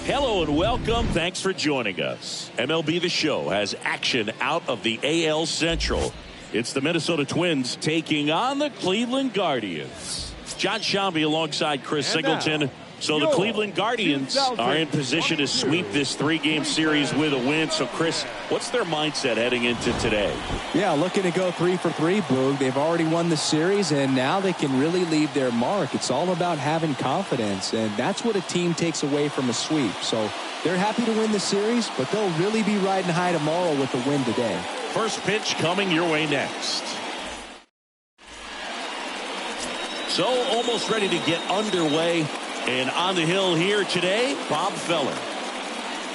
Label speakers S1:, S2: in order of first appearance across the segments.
S1: Hello and welcome. Thanks for joining us. MLB The Show has action out of the AL Central. It's the Minnesota Twins taking on the Cleveland Guardians. John Shambi alongside Chris Singleton. So the Cleveland Guardians are in position to sweep this three-game series with a win. So, Chris, what's their mindset heading into today?
S2: Yeah, looking to go 3 for 3, Boog. They've already won the series, and now they can really leave their mark. It's all about having confidence, and that's what a team takes away from a sweep. So they're happy to win the series, but they'll really be riding high tomorrow with the win today.
S1: First pitch coming your way next. So almost ready to get underway. And on the hill here today, Bob Feller.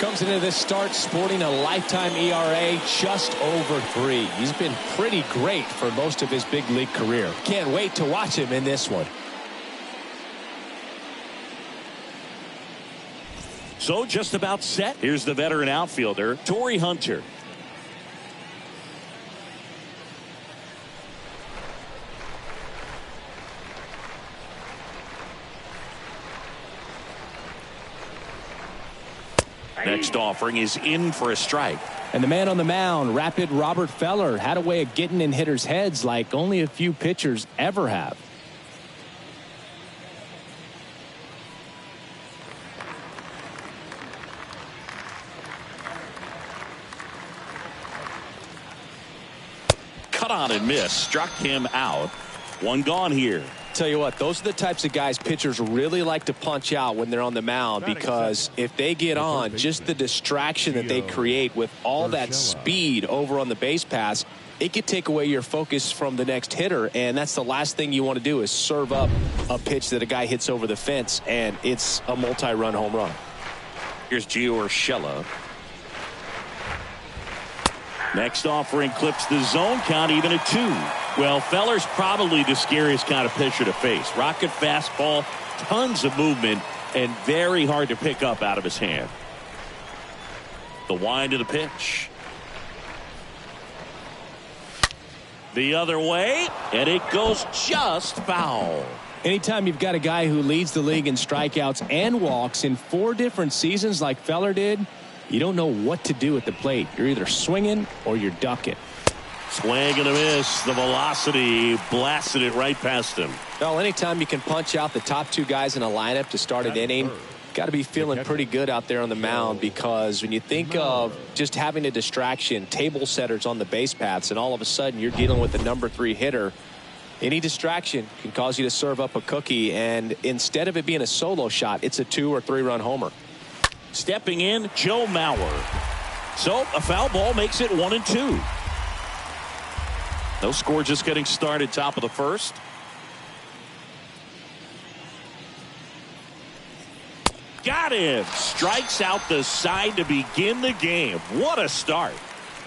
S3: Comes into this start sporting a lifetime ERA just over 3. He's been pretty great for most of his big league career. Can't wait to watch him in this one.
S1: So just about set. Here's the veteran outfielder, Tory Hunter. Next offering is in for a strike.
S3: And the man on the mound, rapid Robert Feller, had a way of getting in hitters' heads like only a few pitchers ever have.
S1: Cut on and miss. Struck him out. One gone here.
S3: Tell you what, those are the types of guys pitchers really like to punch out when they're on the mound, because if they get on, just the distraction that they create with all that speed over on the base pass, it could take away your focus from the next hitter, and that's the last thing you want to do is serve up a pitch that a guy hits over the fence, and it's a multi-run home run.
S1: Here's Gio Urshela. Next offering clips the zone count even at 2. Well, Feller's probably the scariest kind of pitcher to face. Rocket fastball, tons of movement, and very hard to pick up out of his hand. The wind of the pitch. The other way, and it goes just foul.
S3: Anytime you've got a guy who leads the league in strikeouts and walks in 4 different seasons like Feller did, you don't know what to do at the plate. You're either swinging or you're ducking.
S1: Swing and a miss. The velocity blasted it right past him.
S3: Well, anytime you can punch out the top 2 guys in a lineup to start an inning, got to be feeling pretty good out there on the mound, because when you think of just having a distraction, table setters on the base paths, and all of a sudden you're dealing with the number 3 hitter, any distraction can cause you to serve up a cookie, and instead of it being a solo shot, it's a 2 or 3 run homer.
S1: Stepping in, Joe Mauer. So a foul ball makes it 1-2. No score, just getting started, top of the first. Got him. Strikes out the side to begin the game. What a start.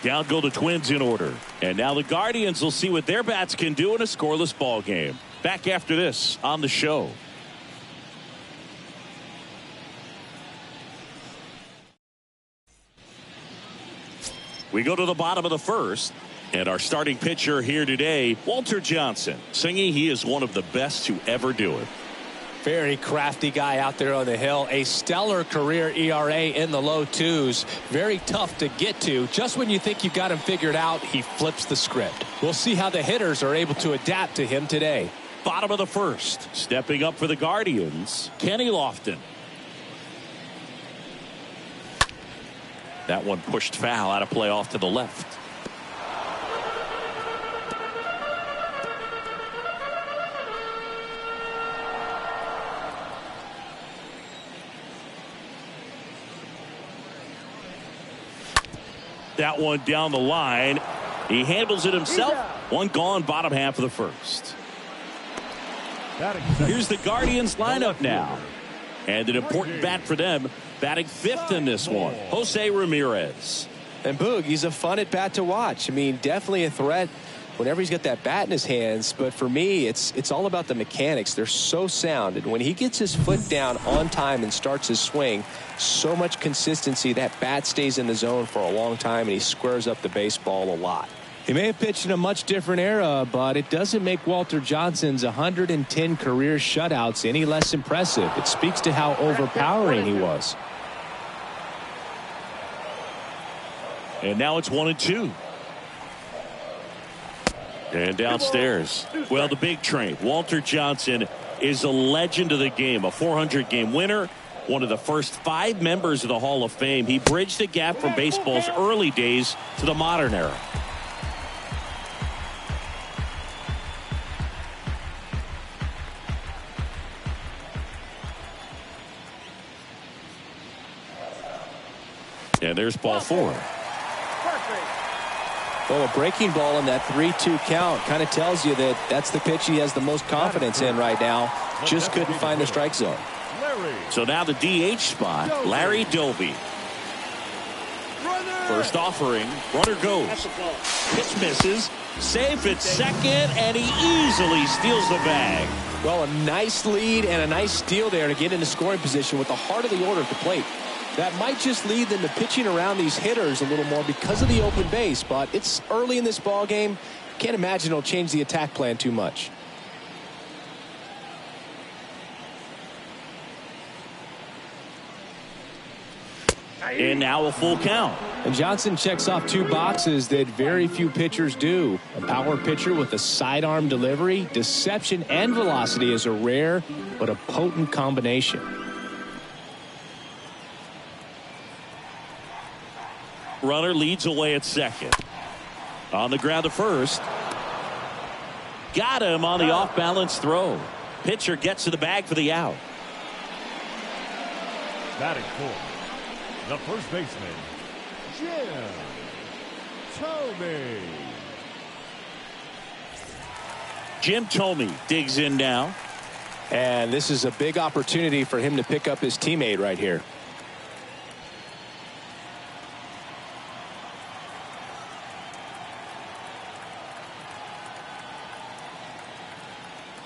S1: Down go the Twins in order. And now the Guardians will see what their bats can do in a scoreless ball game. Back after this on the show. We go to the bottom of the first. And our starting pitcher here today, Walter Johnson, singing he is one of the best to ever do it.
S3: Very crafty guy out there on the hill. A stellar career ERA in the low 2s. Very tough to get to. Just when you think you've got him figured out, he flips the script. We'll see how the hitters are able to adapt to him today.
S1: Bottom of the first. Stepping up for the Guardians, Kenny Lofton. That one pushed foul, out of play off to the left. That one down the line. He handles it himself. One gone, bottom half of the first. Here's the Guardians lineup now. And an important bat for them, batting 5th in this one, Jose Ramirez.
S3: And Boog, he's a fun at bat to watch. I mean, definitely a threat whenever he's got that bat in his hands. But for me, it's all about the mechanics. They're so sound. And when he gets his foot down on time and starts his swing, so much consistency, that bat stays in the zone for a long time, and he squares up the baseball a lot. He may have pitched in a much different era, but it doesn't make Walter Johnson's 110 career shutouts any less impressive. It speaks to how overpowering he was.
S1: And now it's 1-2. And downstairs. Well, the big train, Walter Johnson, is a legend of the game, a 400-game winner, one of the first 5 members of the Hall of Fame. He bridged the gap from baseball's early days to the modern era. And there's ball 4.
S3: Well, a breaking ball in that 3-2 count kind of tells you that that's the pitch he has the most confidence in right now. Just couldn't find the strike zone.
S1: So now the DH spot, Larry Doby. First offering, runner goes. Pitch misses, safe at second, and he easily steals the bag.
S3: Well, a nice lead and a nice steal there to get into scoring position with the heart of the order at the plate. That might just lead them to pitching around these hitters a little more because of the open base, but it's early in this ball game. Can't imagine it'll change the attack plan too much.
S1: And now a full count.
S3: And Johnson checks off 2 boxes that very few pitchers do. A power pitcher with a sidearm delivery. Deception and velocity is a rare but a potent combination.
S1: Runner leads away at second. On the ground to first. Got him on the off-balance throw. Pitcher gets to the bag for the out.
S4: Batting fourth, the first baseman, Jim Thome.
S1: Jim Thome digs in now.
S3: And this is a big opportunity for him to pick up his teammate right here.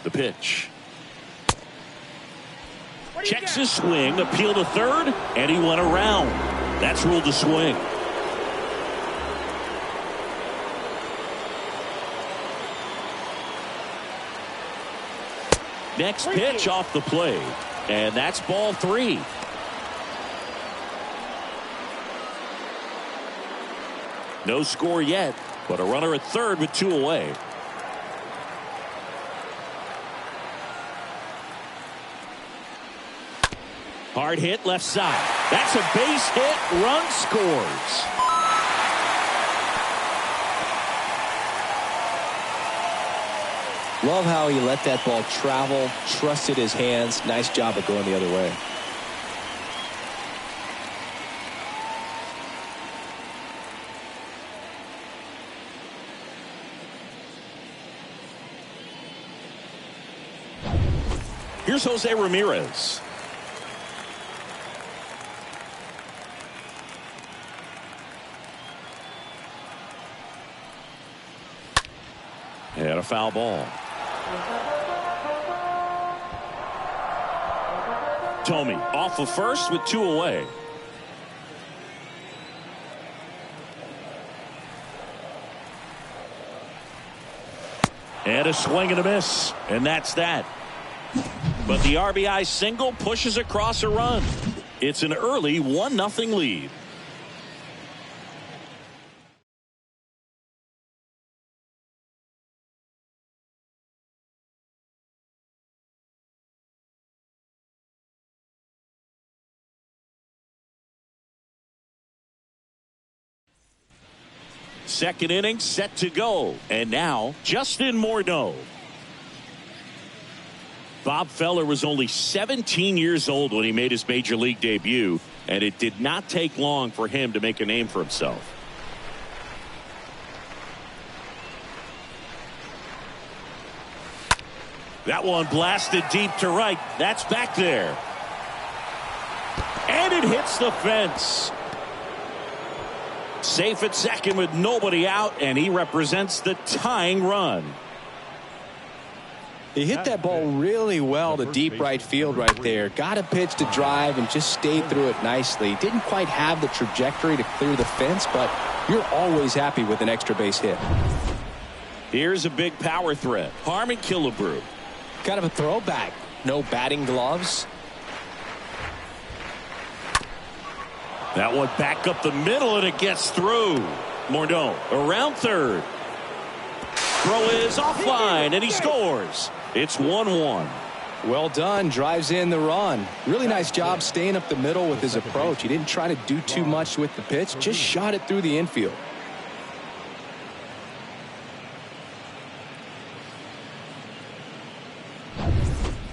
S1: The pitch. Checks his swing, appeal to third, and he went around. That's ruled a swing. Next pitch off the plate, and that's ball 3. No score yet, but a runner at third with 2 away. Hard hit left side. That's a base hit. Run scores.
S3: Love how he let that ball travel, trusted his hands. Nice job of going the other way.
S1: Here's Jose Ramirez. And a foul ball. Thome off of first with 2 away. And a swing and a miss. And that's that. But the RBI single pushes across a run. It's an early 1-0 lead. Second inning set to go. And now Justin Mordeau. Bob Feller was only 17 years old when he made his major league debut, and it did not take long for him to make a name for himself. That one blasted deep to right. That's back there. And it hits the fence. Safe at second with nobody out, and he represents the tying run.
S3: He hit that ball really well to deep right field right there. Got a pitch to drive and just stayed through it nicely. Didn't quite have the trajectory to clear the fence, but you're always happy with an extra base hit.
S1: Here's a big power threat. Harmon Killebrew.
S3: Kind of a throwback. No batting gloves.
S1: That one back up the middle, and it gets through. Mordeau around third. Throw is offline, and he scores. It's 1-1.
S2: Well done. Drives in the run. Really nice job staying up the middle with his approach. He didn't try to do too much with the pitch. Just shot it through the infield.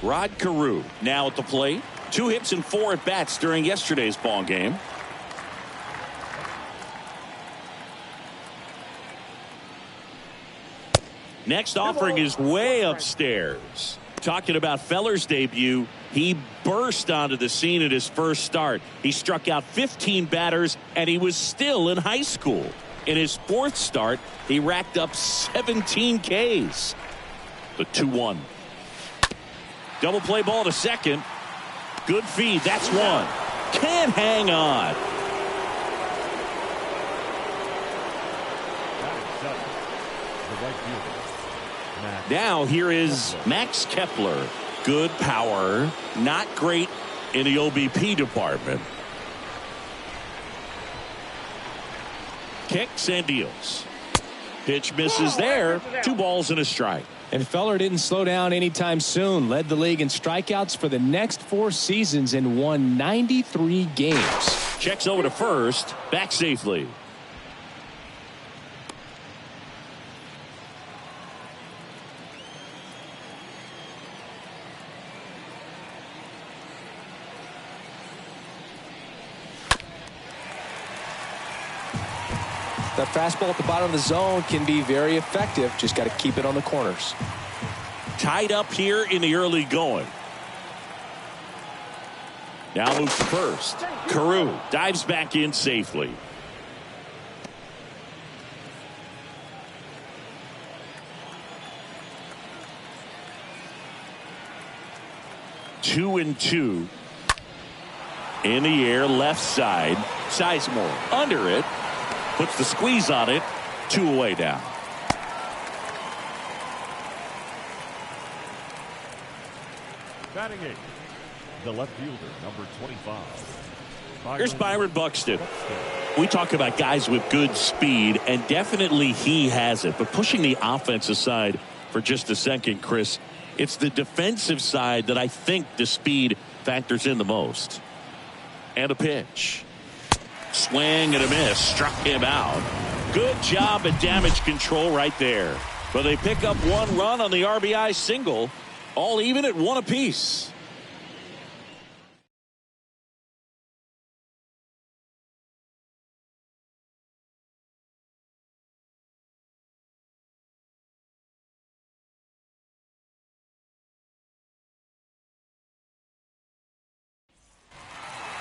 S1: Rod Carew now at the plate. 2 hits and 4 at bats during yesterday's ball game. Next offering is way upstairs. Talking about Feller's debut, he burst onto the scene at his first start. He struck out 15 batters, and he was still in high school. In his 4th start, he racked up 17 Ks. The 2-1. Double play ball to second. Good feed. That's one. Can't hang on. Now here is Max Kepler. Good power. Not great in the OBP department. Kicks and deals. Pitch misses there. 2 balls and a strike.
S2: And Feller didn't slow down anytime soon. Led the league in strikeouts for the next 4 seasons and won 93 games.
S1: Checks over to first. Back safely.
S2: That fastball at the bottom of the zone can be very effective. Just got to keep it on the corners.
S1: Tied up here in the early going. Now moves to first. Carew dives back in safely. Two and two. In the air, left side. Sizemore under it. Puts the squeeze on it. 2 away now.
S4: Batting 8, the left fielder, number 25.
S1: Here's Byron Buxton. We talk about guys with good speed, and definitely he has it. But pushing the offense aside for just a second, Chris, it's the defensive side that I think the speed factors in the most. And a pitch. Swing and a miss. Struck him out. Good job at damage control right there. But they pick up 1 run on the RBI single. All even at 1 apiece.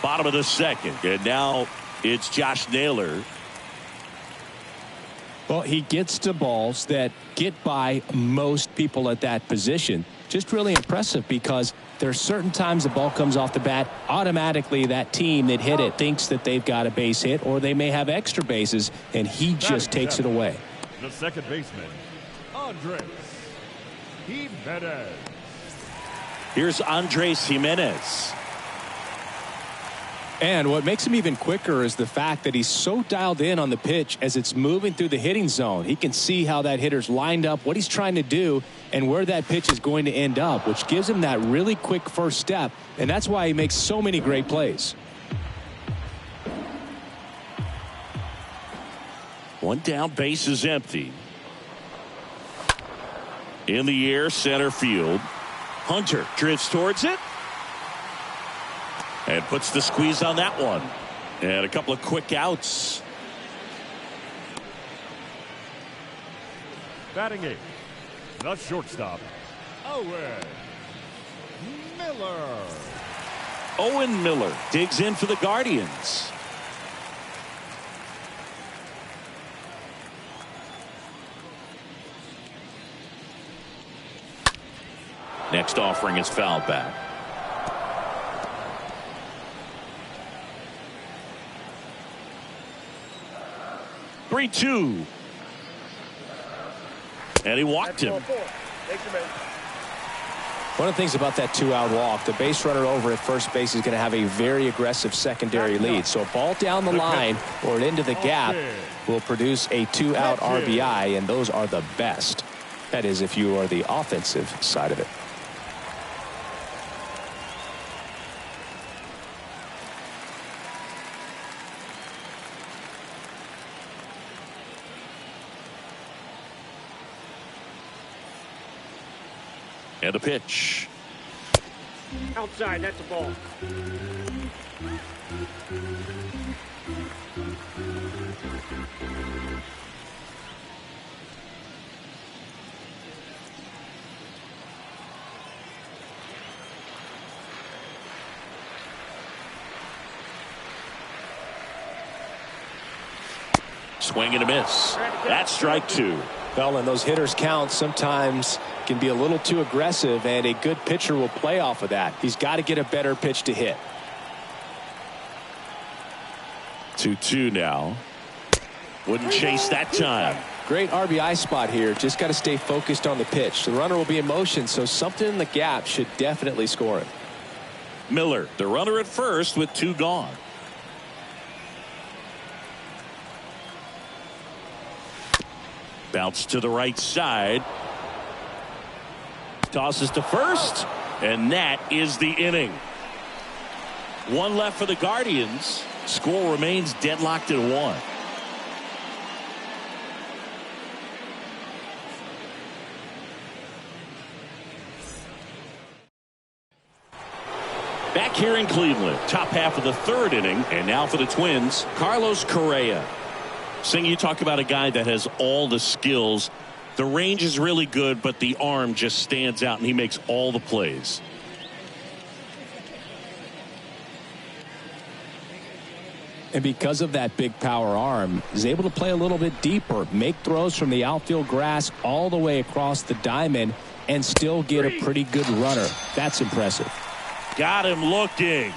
S1: Bottom of the second. And now it's Josh Naylor.
S2: Well, he gets to balls that get by most people at that position. Just really impressive because there are certain times the ball comes off the bat. Automatically, that team that hit it thinks that they've got a base hit or they may have extra bases, and he just takes it away.
S4: The second baseman, Andres Jimenez.
S1: Here's Andres Jimenez.
S2: And what makes him even quicker is the fact that he's so dialed in on the pitch as it's moving through the hitting zone. He can see how that hitter's lined up, what he's trying to do, and where that pitch is going to end up, which gives him that really quick first step, and that's why he makes so many great plays.
S1: 1 down, base is empty. In the air, center field. Hunter drifts towards it. And puts the squeeze on that one. And a couple of quick outs.
S4: Batting 8, the shortstop, Owen Miller.
S1: Owen Miller digs in for the Guardians. Next offering is fouled back. 3-2. And he walked him.
S3: One of the things about that two-out walk, the base runner over at first base is going to have a very aggressive secondary lead. So a ball down the line or into the gap will produce a two-out RBI, and those are the best. That is, if you are the offensive side of it.
S1: And a pitch.
S5: Outside, that's a ball.
S1: Swing and a miss. That's strike two.
S3: Well, and those hitters count sometimes can be a little too aggressive, and a good pitcher will play off of that. He's got to get a better pitch to hit.
S1: 2-2 now. Wouldn't chase that time.
S3: Great RBI spot here. Just got to stay focused on the pitch. The runner will be in motion, so something in the gap should definitely score him.
S1: Miller, the runner at first with two gone. Bounce to the right side. Tosses to first, and that is the inning. One left for the Guardians. Score remains deadlocked at 1. Back here in Cleveland, top half of the third inning, and now for the Twins, Carlos Correa. Sing, you talk about a guy that has all the skills. The range is really good, but the arm just stands out, and he makes all the plays.
S2: And because of that big power arm, he's able to play a little bit deeper, make throws from the outfield grass all the way across the diamond, and still get a pretty good runner. That's impressive.
S1: Got him looking,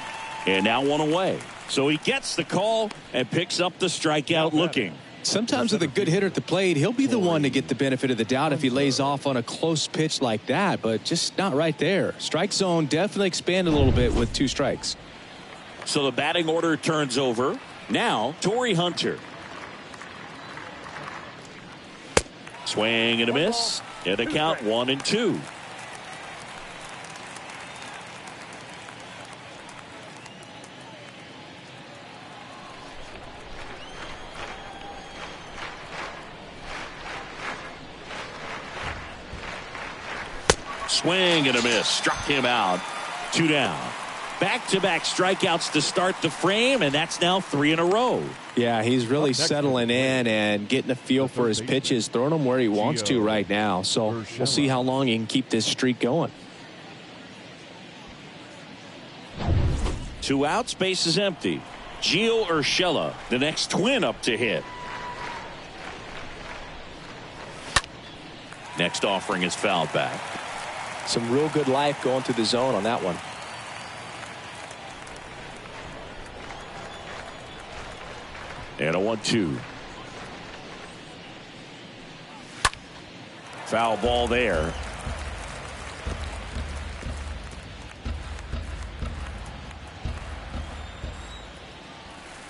S1: and now one away. So he gets the call and picks up the strikeout looking.
S2: Sometimes with a good hitter at the plate, he'll be the one to get the benefit of the doubt if he lays off on a close pitch like that, but just not right there. Strike zone definitely expanded a little bit with 2 strikes.
S1: So the batting order turns over. Now Tory Hunter. Swing and a miss. And a count 1-2. Swing and a miss. Struck him out. 2 down. Back-to-back strikeouts to start the frame, and that's now 3 in a row.
S3: Yeah, he's really settling in and getting a feel for his pitches, throwing them where he wants to right now. So we'll see how long he can keep this streak going.
S1: 2 outs, base is empty. Gio Urshela, the next Twin up to hit. Next offering is fouled back.
S3: Some real good life going through the zone on that one.
S1: And a 1-2. Foul ball there.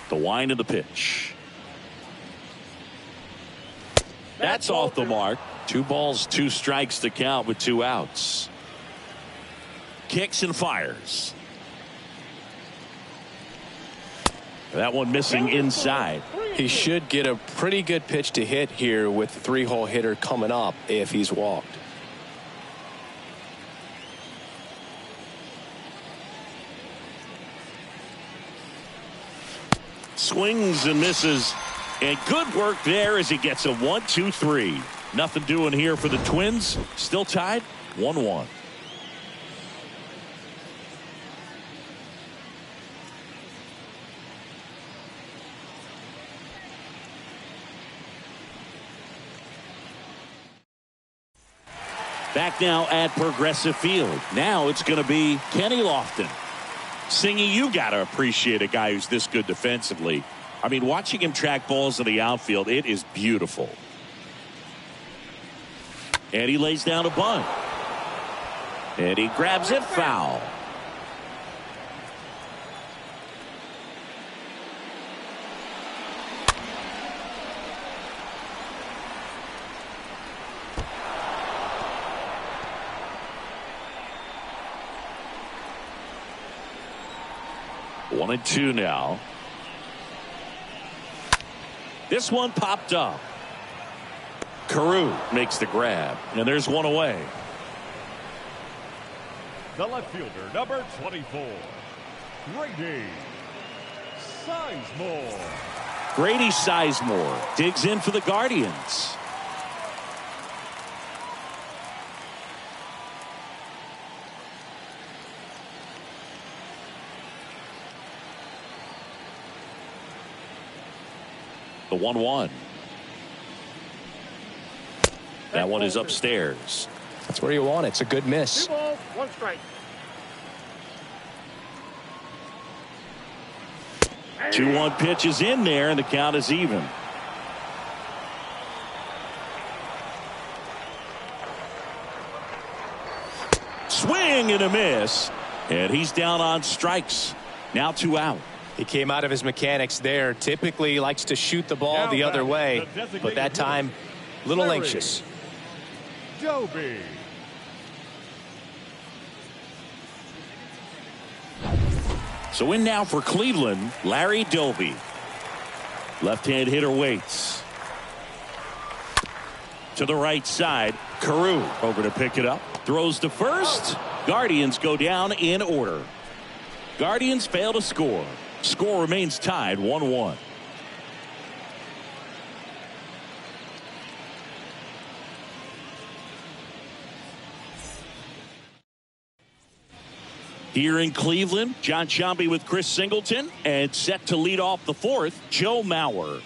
S1: The wind of the pitch. That's off the mark. 2 balls, 2 strikes to count with 2 outs. Kicks and fires. That one missing inside.
S3: He should get a pretty good pitch to hit here with the 3-hole hitter coming up if he's walked.
S1: Swings and misses. And good work there as he gets a 1-2-3. Nothing doing here for the Twins. Still tied 1-1. Back now at Progressive Field. Now it's going to be Kenny Lofton. Singy, you got to appreciate a guy who's this good defensively. I mean, watching him track balls in the outfield, it is beautiful. And he lays down a bunt. And he grabs it foul. One and two now. This one popped up. Carew makes the grab, and there's one away.
S4: The left fielder, number 24, Grady Sizemore.
S1: Grady Sizemore digs in for the Guardians. The 1-1. That one is upstairs.
S3: That's where you want it. It's a good miss.
S5: 2 balls, 1 strike.
S1: 2-1 pitch is in there, and the count is even. Swing and a miss, and he's down on strikes. Now 2 out.
S3: He came out of his mechanics there. Typically he likes to shoot the ball
S4: Now
S3: the other way,
S4: the
S3: but that time a little anxious.
S4: Doby.
S1: So in now for Cleveland, Larry Doby. Left-hand hitter waits. To the right side, Carew over to pick it up. Throws to first. Guardians go down in order. Guardians fail to score. Score remains tied 1-1. Here in Cleveland, John Sciambi with Chris Singleton, and set to lead off the 4th, Joe Mauer.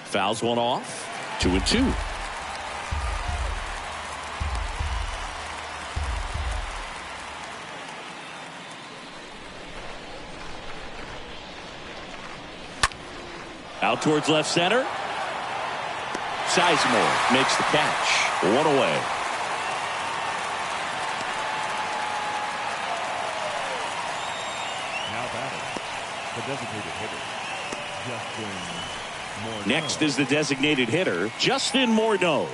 S1: Fouls one off. 2-2. Out towards left center. Sizemore makes the catch. 1 away.
S4: Now batting, the designated hitter, Justin Mordeau.
S1: Next is the designated hitter, Justin Mordeau.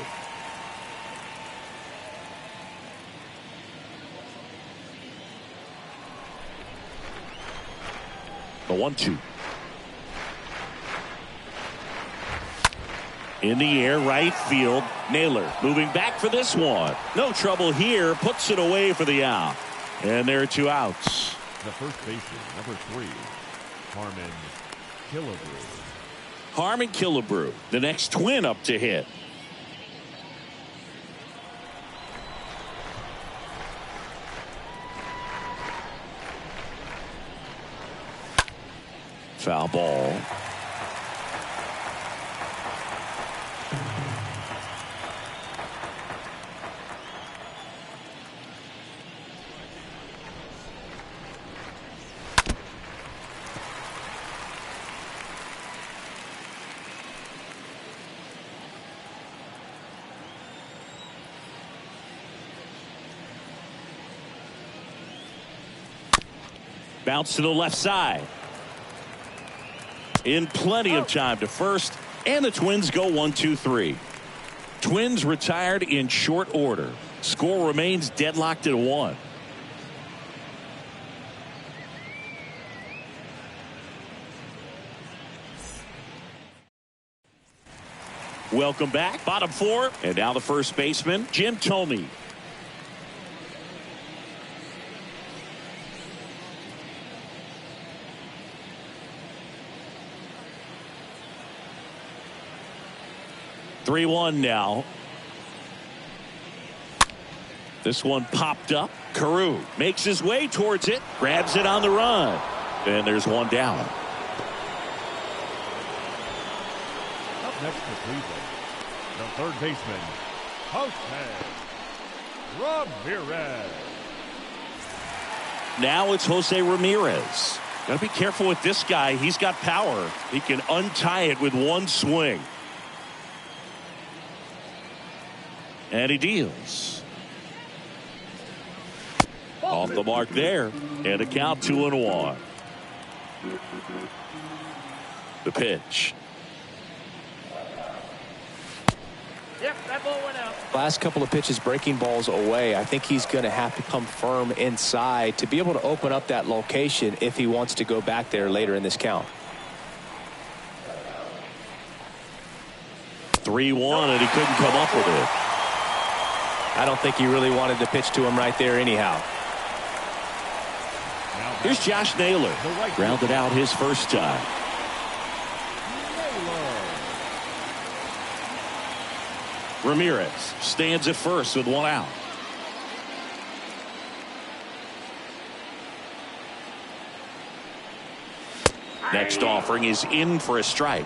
S1: The 1-2. In the air, right field. Naylor moving back for this one. No trouble here. Puts it away for the out. And there are 2 outs.
S4: The first baseman, number 3, Harmon Killebrew.
S1: Harmon Killebrew, the next Twin up to hit. Foul ball. Bounce to the left side. In plenty of time to first, and the Twins go 1-2-3. Twins retired in short order. Score remains deadlocked at 1. Welcome back. Bottom 4, and now the first baseman, Jim Thome. (3-1) now. This one popped up. Carew makes his way towards it, grabs it on the run, and there's one down.
S4: Up next for Cleveland, the third baseman, Ramirez.
S1: Now it's Jose Ramirez. Got to be careful with this guy. He's got power. He can untie it with one swing. And he deals. Off the mark there. And a count 2-1. The pitch.
S5: Yep, that ball went out.
S3: Last couple of pitches breaking balls away. I think he's going to have to come firm inside to be able to open up that location if he wants to go back there later in this count.
S1: 3-1, and he couldn't come up with it.
S3: I don't think he really wanted to pitch to him right there anyhow.
S1: Here's Josh Naylor. Grounded out his first time. Ramirez stands at first with one out. Next offering is in for a strike.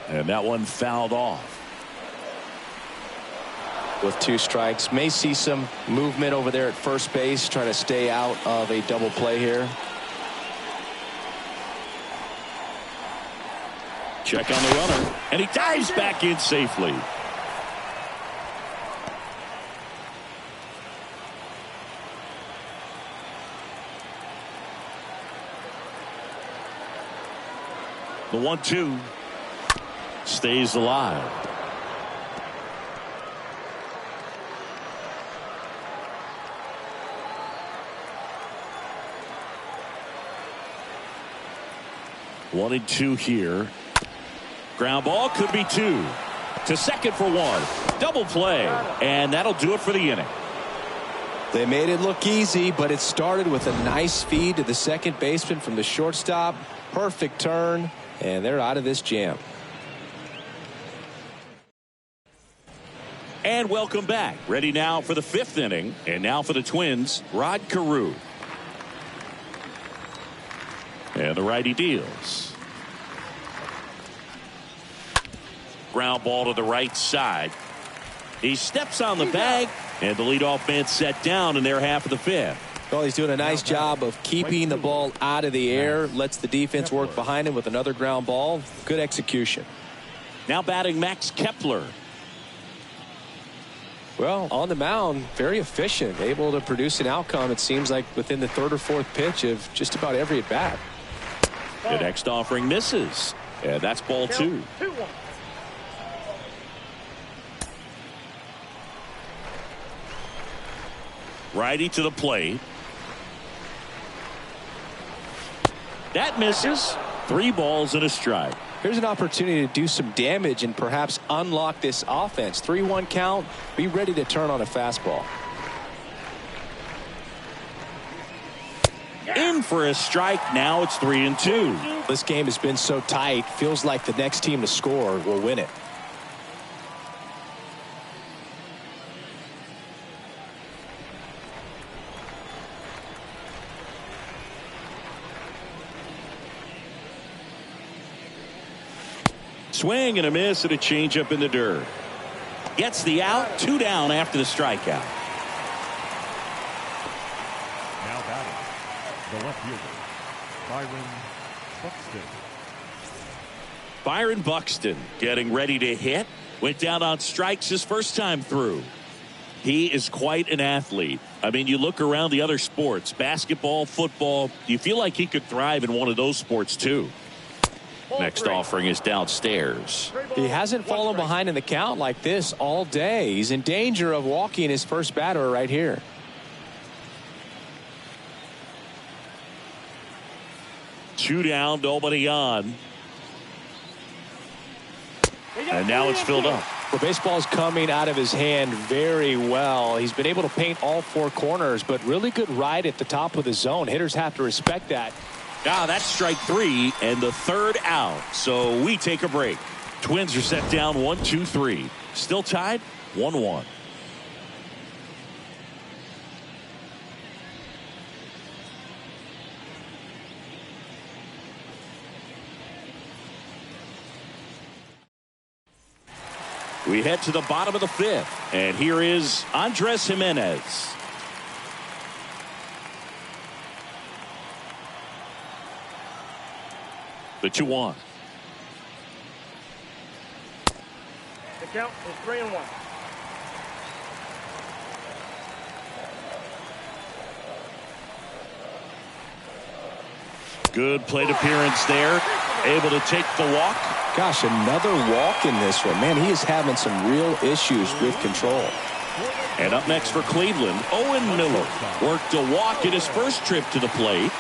S1: And that one fouled off.
S3: With 2 strikes, may see some movement over there at first base, trying to stay out of a double play here.
S1: Check on the runner, and he dives back in safely. The 1-2 stays alive. One and 2 here. Ground ball could be 2. To second for 1. Double play. And that'll do it for the inning.
S3: They made it look easy, but it started with a nice feed to the second baseman from the shortstop. Perfect turn, and they're out of this jam.
S1: And welcome back. Ready now for the 5th inning. And now for the Twins, Rod Carew. And the righty deals. Ground ball to the right side. He steps on the bag, and the leadoff man set down in their half of the 5th.
S3: Well, he's doing a nice job of keeping the ball out of the air. Lets the defense work behind him with another ground ball. Good execution.
S1: Now batting Max Kepler.
S3: Well, on the mound, very efficient. Able to produce an outcome, it seems like, within the 3rd or 4th pitch of just about every at bat.
S1: The next offering misses. And that's ball 2.
S5: 2-1.
S1: Righty to the plate. That misses. 3 balls and a strike.
S3: Here's an opportunity to do some damage and perhaps unlock this offense. 3-1 count. Be ready to turn on a fastball.
S1: In for a strike. Now it's 3-2.
S3: This game has been so tight. Feels like the next team to score will win it.
S1: Swing and a miss and a changeup in the dirt. Gets the out. 2 down after the strikeout.
S4: Now batting, the left fielder, Byron Buxton.
S1: Byron Buxton getting ready to hit. Went down on strikes his first time through. He is quite an athlete. I mean, you look around the other sports, basketball, football, you feel like he could thrive in one of those sports too. Next offering is downstairs.
S3: He hasn't fallen behind in the count like this all day. He's in danger of walking his first batter right here.
S1: Two down, nobody on. And now it's filled up.
S3: Well, baseball's coming out of his hand very well. He's been able to paint all 4 corners, but really good ride at the top of the zone. Hitters have to respect that.
S1: Now that's strike 3 and the 3rd out. So we take a break. Twins are set down 1-2-3. Still tied 1-1. We head to the bottom of the 5th, and here is Andres Gimenez. The 2-1.
S5: The count is 3-1.
S1: Good plate appearance there. Able to take the walk.
S3: Gosh, another walk in this one. Man, he is having some real issues with control.
S1: And up next for Cleveland, Owen Miller worked a walk in his first trip to the plate.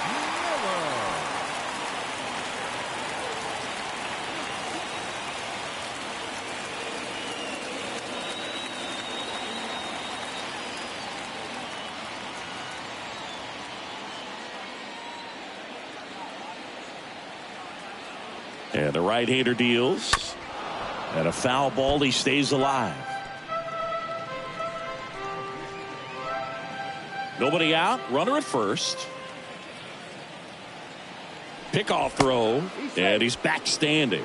S1: And the right-hander deals. And a foul ball. He stays alive. Nobody out. Runner at first. Pickoff throw. And he's back standing.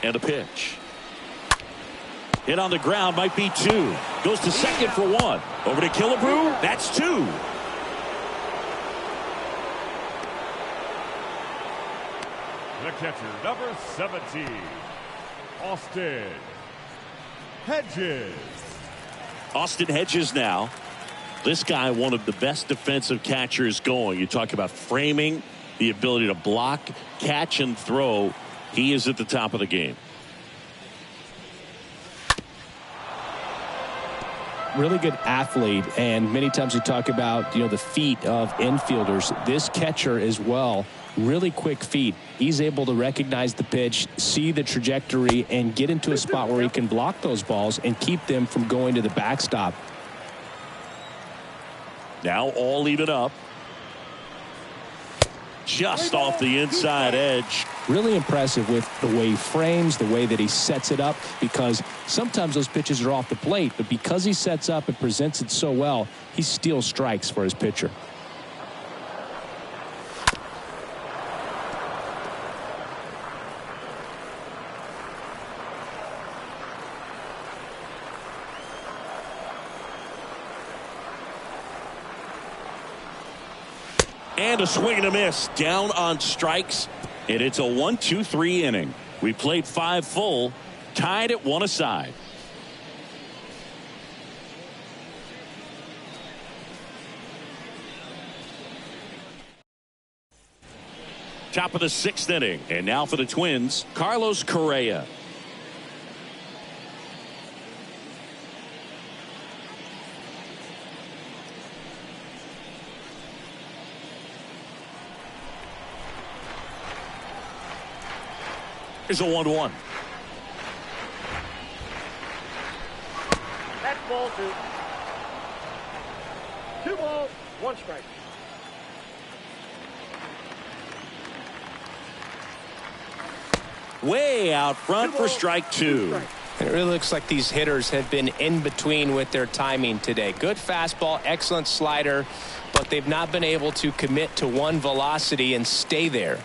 S1: And a pitch. Hit on the ground, might be 2. Goes to second for 1. Over to Killebrew. That's 2.
S4: The catcher, number 17, Austin Hedges.
S1: Austin Hedges now. This guy, one of the best defensive catchers going. You talk about framing, the ability to block, catch, and throw. He is at the top of the game.
S2: Really good athlete, and many times we talk about the feet of infielders. This catcher as well, really quick feet. He's able to recognize the pitch, see the trajectory, and get into a spot where he can block those balls and keep them from going to the backstop.
S1: Now all even up. Just off the inside edge.
S2: Really impressive with the way he frames, the way that he sets it up, because sometimes those pitches are off the plate, but because he sets up and presents it so well, he steals strikes for his pitcher.
S1: And a swing and a miss. Down on strikes. And it's a 1-2-3 inning. We played 5 full. Tied at 1 aside. Top of the 6th inning. And now for the Twins, Carlos Correa. Here's a 1-1.
S5: That's ball 2. 2 balls, 1 strike.
S1: Way out front for strike 2.
S3: And it really looks like these hitters have been in between with their timing today. Good fastball, excellent slider, but they've not been able to commit to one velocity and stay there.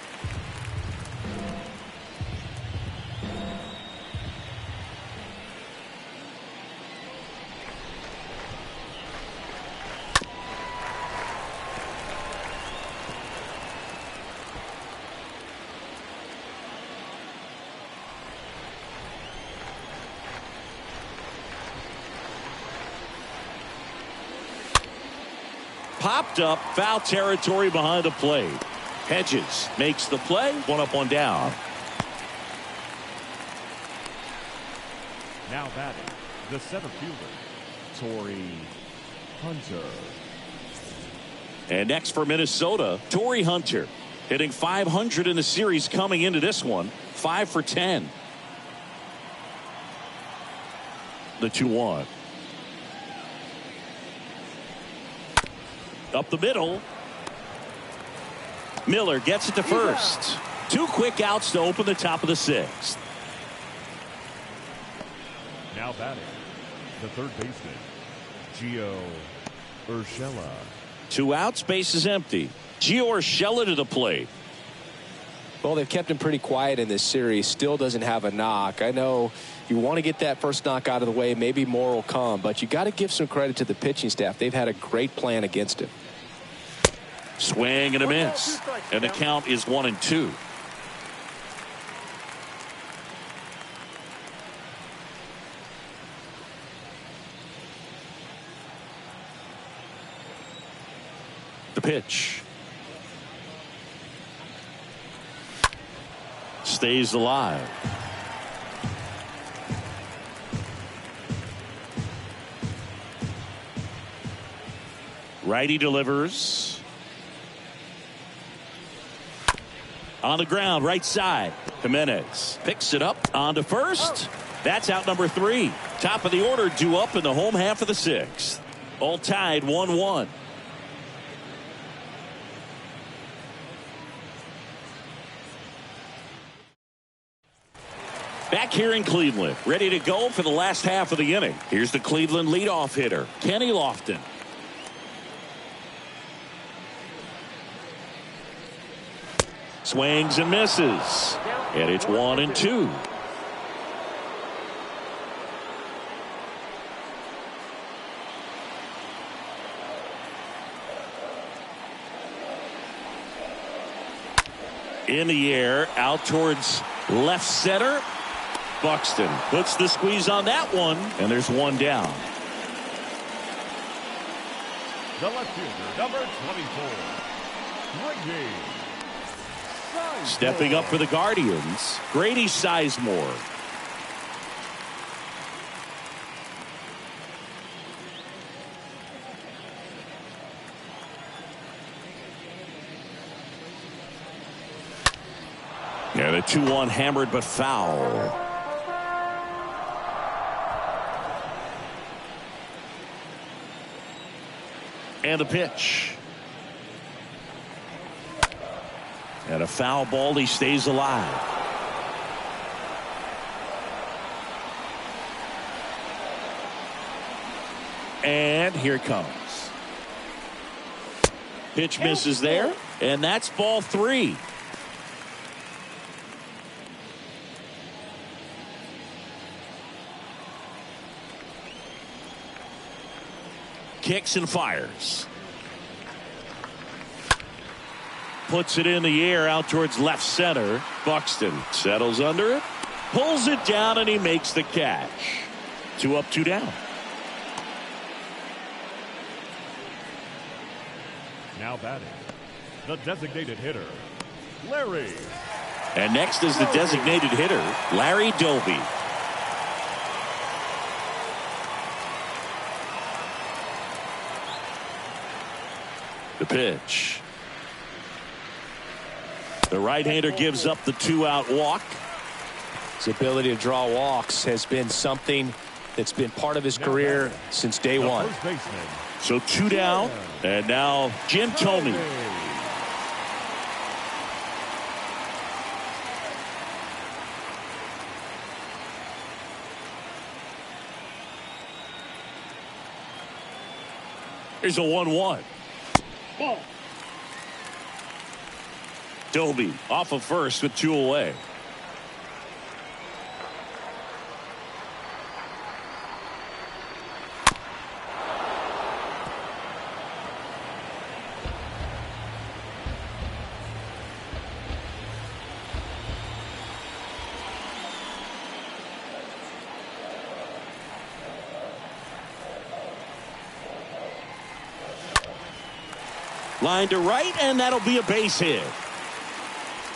S1: Popped up, foul territory behind the plate. Hedges makes the play. 1 up, 1 down.
S4: Now batting, the center fielder, Tory Hunter.
S1: And next for Minnesota, Tory Hunter. Hitting .500 in the series coming into this one. 5 for 10. The 2-1. Up the middle. Miller gets it to first. 2 quick outs to open the top of the 6th.
S4: Now batting, the third baseman, Gio Urshela.
S1: 2 outs, base is empty. Gio Urshela to the plate.
S3: Well, they've kept him pretty quiet in this series. Still doesn't have a knock. I know you want to get that first knock out of the way. Maybe more will come, but you got to give some credit to the pitching staff. They've had a great plan against him.
S1: Swing and a miss, and the count is 1-2. The pitch. Stays alive. Righty delivers. On the ground, right side. Jimenez picks it up onto first. That's out number 3. Top of the order due up in the home half of the 6th. All tied 1-1. Back here in Cleveland, ready to go for the last half of the inning. Here's the Cleveland leadoff hitter, Kenny Lofton. Swings and misses, and it's 1-2. In the air, out towards left center. Buxton puts the squeeze on that one, and there's 1 down.
S4: The left fielder, number 24, Grady Sizemore.
S1: Stepping up for the Guardians, Grady Sizemore. Yeah, the 2-1 hammered but foul. And a pitch. And a foul ball. He stays alive. And here it comes. Pitch misses there. And that's ball 3. Kicks and fires. Puts it in the air out towards left center. Buxton settles under it, pulls it down, and he makes the catch. 2 up, 2 down.
S4: Now batting, the designated hitter, Larry.
S1: And next is the designated hitter, Larry Doby. The pitch. The right-hander gives up the 2-out walk.
S3: His ability to draw walks has been something that's been part of his career since day one.
S1: So 2 down, and now Jim Thome. Here's a 1-1. Ball. Doby off of first with 2 away. Line to right, and that'll be a base hit.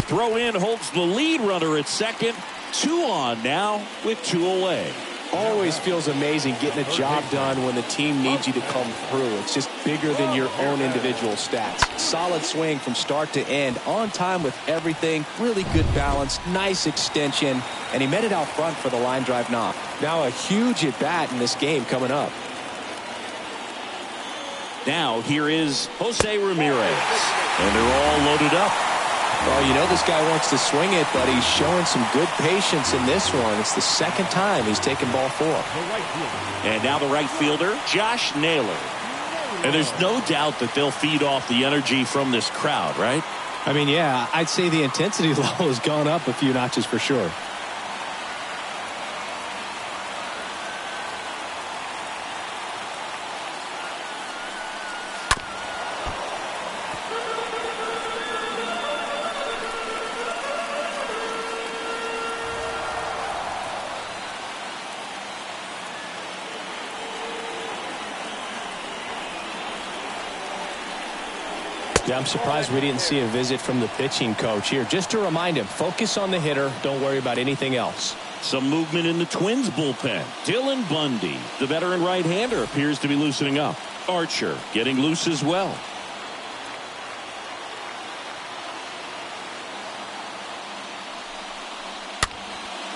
S1: Throw in holds the lead runner at second. 2 on now with 2 away.
S3: Always feels amazing getting a job done when the team needs you to come through. It's just bigger than your own individual stats. Solid swing from start to end. On time with everything. Really good balance. Nice extension. And he met it out front for the line drive knock. Now a huge at bat in this game coming up.
S1: Now here is Jose Ramirez. And they're all loaded up.
S3: Well, you know this guy wants to swing it, but he's showing some good patience in this one. It's the second time he's taken ball 4.
S1: And now the right fielder, Josh Naylor. And there's no doubt that they'll feed off the energy from this crowd, right?
S3: I mean, yeah, I'd say the intensity level has gone up a few notches for sure. Yeah, I'm surprised we didn't see a visit from the pitching coach here. Just to remind him, focus on the hitter. Don't worry about anything else.
S1: Some movement in the Twins bullpen. Dylan Bundy, the veteran right-hander, appears to be loosening up. Archer getting loose as well.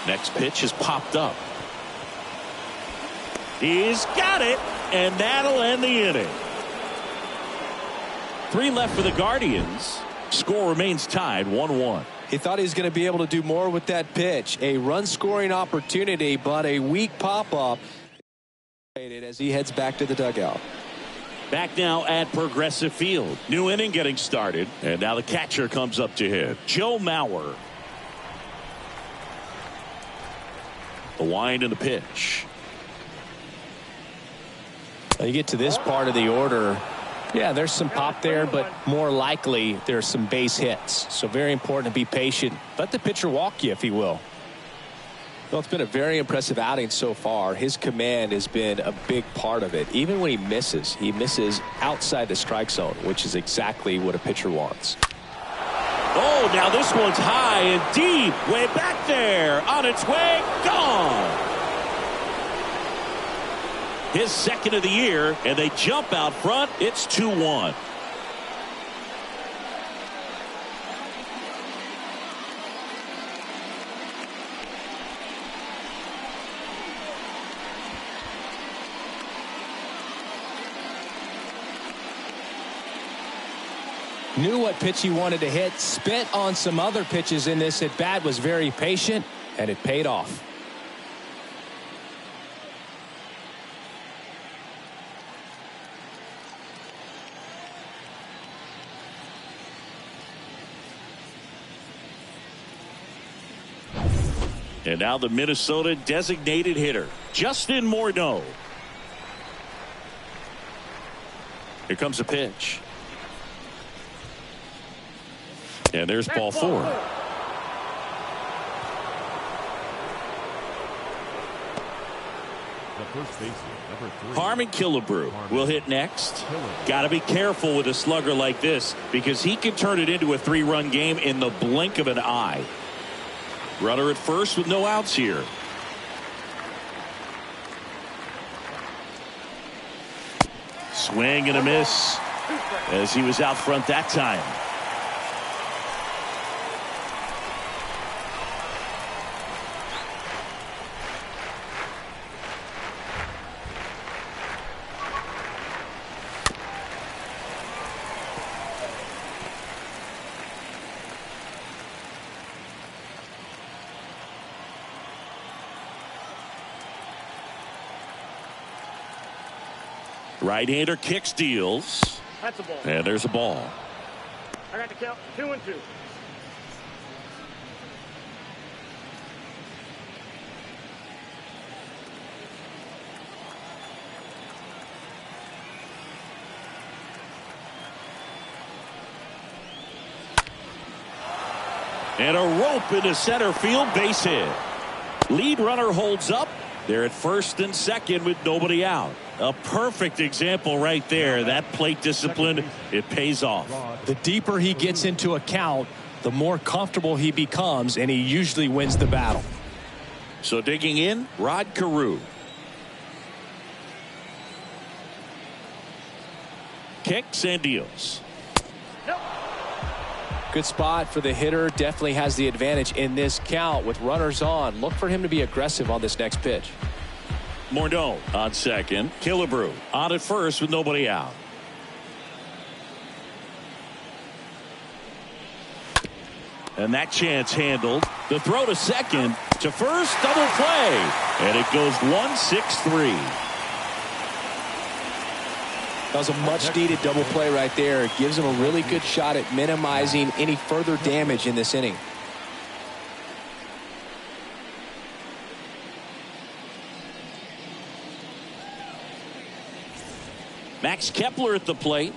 S1: Next pitch has popped up. He's got it, and that'll end the inning. 3 left for the Guardians. Score remains tied 1-1.
S3: He thought he was going to be able to do more with that pitch. A run-scoring opportunity, but a weak pop-up as he heads back to the dugout.
S1: Back now at Progressive Field. New inning getting started, and now the catcher comes up to hit. Joe Mauer. The wind and the pitch.
S3: Now you get to this part of the order. Yeah, there's some pop there, but more likely there's some base hits. So very important to be patient. Let the pitcher walk you, if he will. Well, it's been a very impressive outing so far. His command has been a big part of it. Even when he misses outside the strike zone, which is exactly what a pitcher wants.
S1: Oh, now this one's high and deep. Way back there. On its way. Gone. His second of the year, and they jump out front. It's 2-1.
S3: Knew what pitch he wanted to hit. Spent on some other pitches in this at bat. Was very patient, and it paid off.
S1: And now the Minnesota designated hitter, Justin Mordeau. Here comes a pitch. And there's ball 4.
S4: The first baseman, number 3.
S1: Harmon Killebrew will hit next. Got to be careful with a slugger like this because he can turn it into a 3-run game in the blink of an eye. Runner at first with no outs here. Swing and a miss as he was out front that time. Right-hander kicks, deals.
S5: That's a ball.
S1: And there's a ball.
S5: I got the count 2-2.
S1: And a rope into center field, base hit. Lead runner holds up. They're at first and second with nobody out. A perfect example right there. That plate discipline, it pays off.
S3: The deeper he gets into a count, the more comfortable he becomes, and he usually wins the battle.
S1: So digging in, Rod Carew. Kicks and deals.
S3: Good spot for the hitter. Definitely has the advantage in this count with runners on. Look for him to be aggressive on this next pitch.
S1: Mordeau on second. Killebrew on at first with nobody out. And that chance handled. The throw to second. To first, double play. And it goes 1-6-3.
S3: That was a much-needed double play right there. It gives him a really good shot at minimizing any further damage in this inning.
S1: Max Kepler at the plate.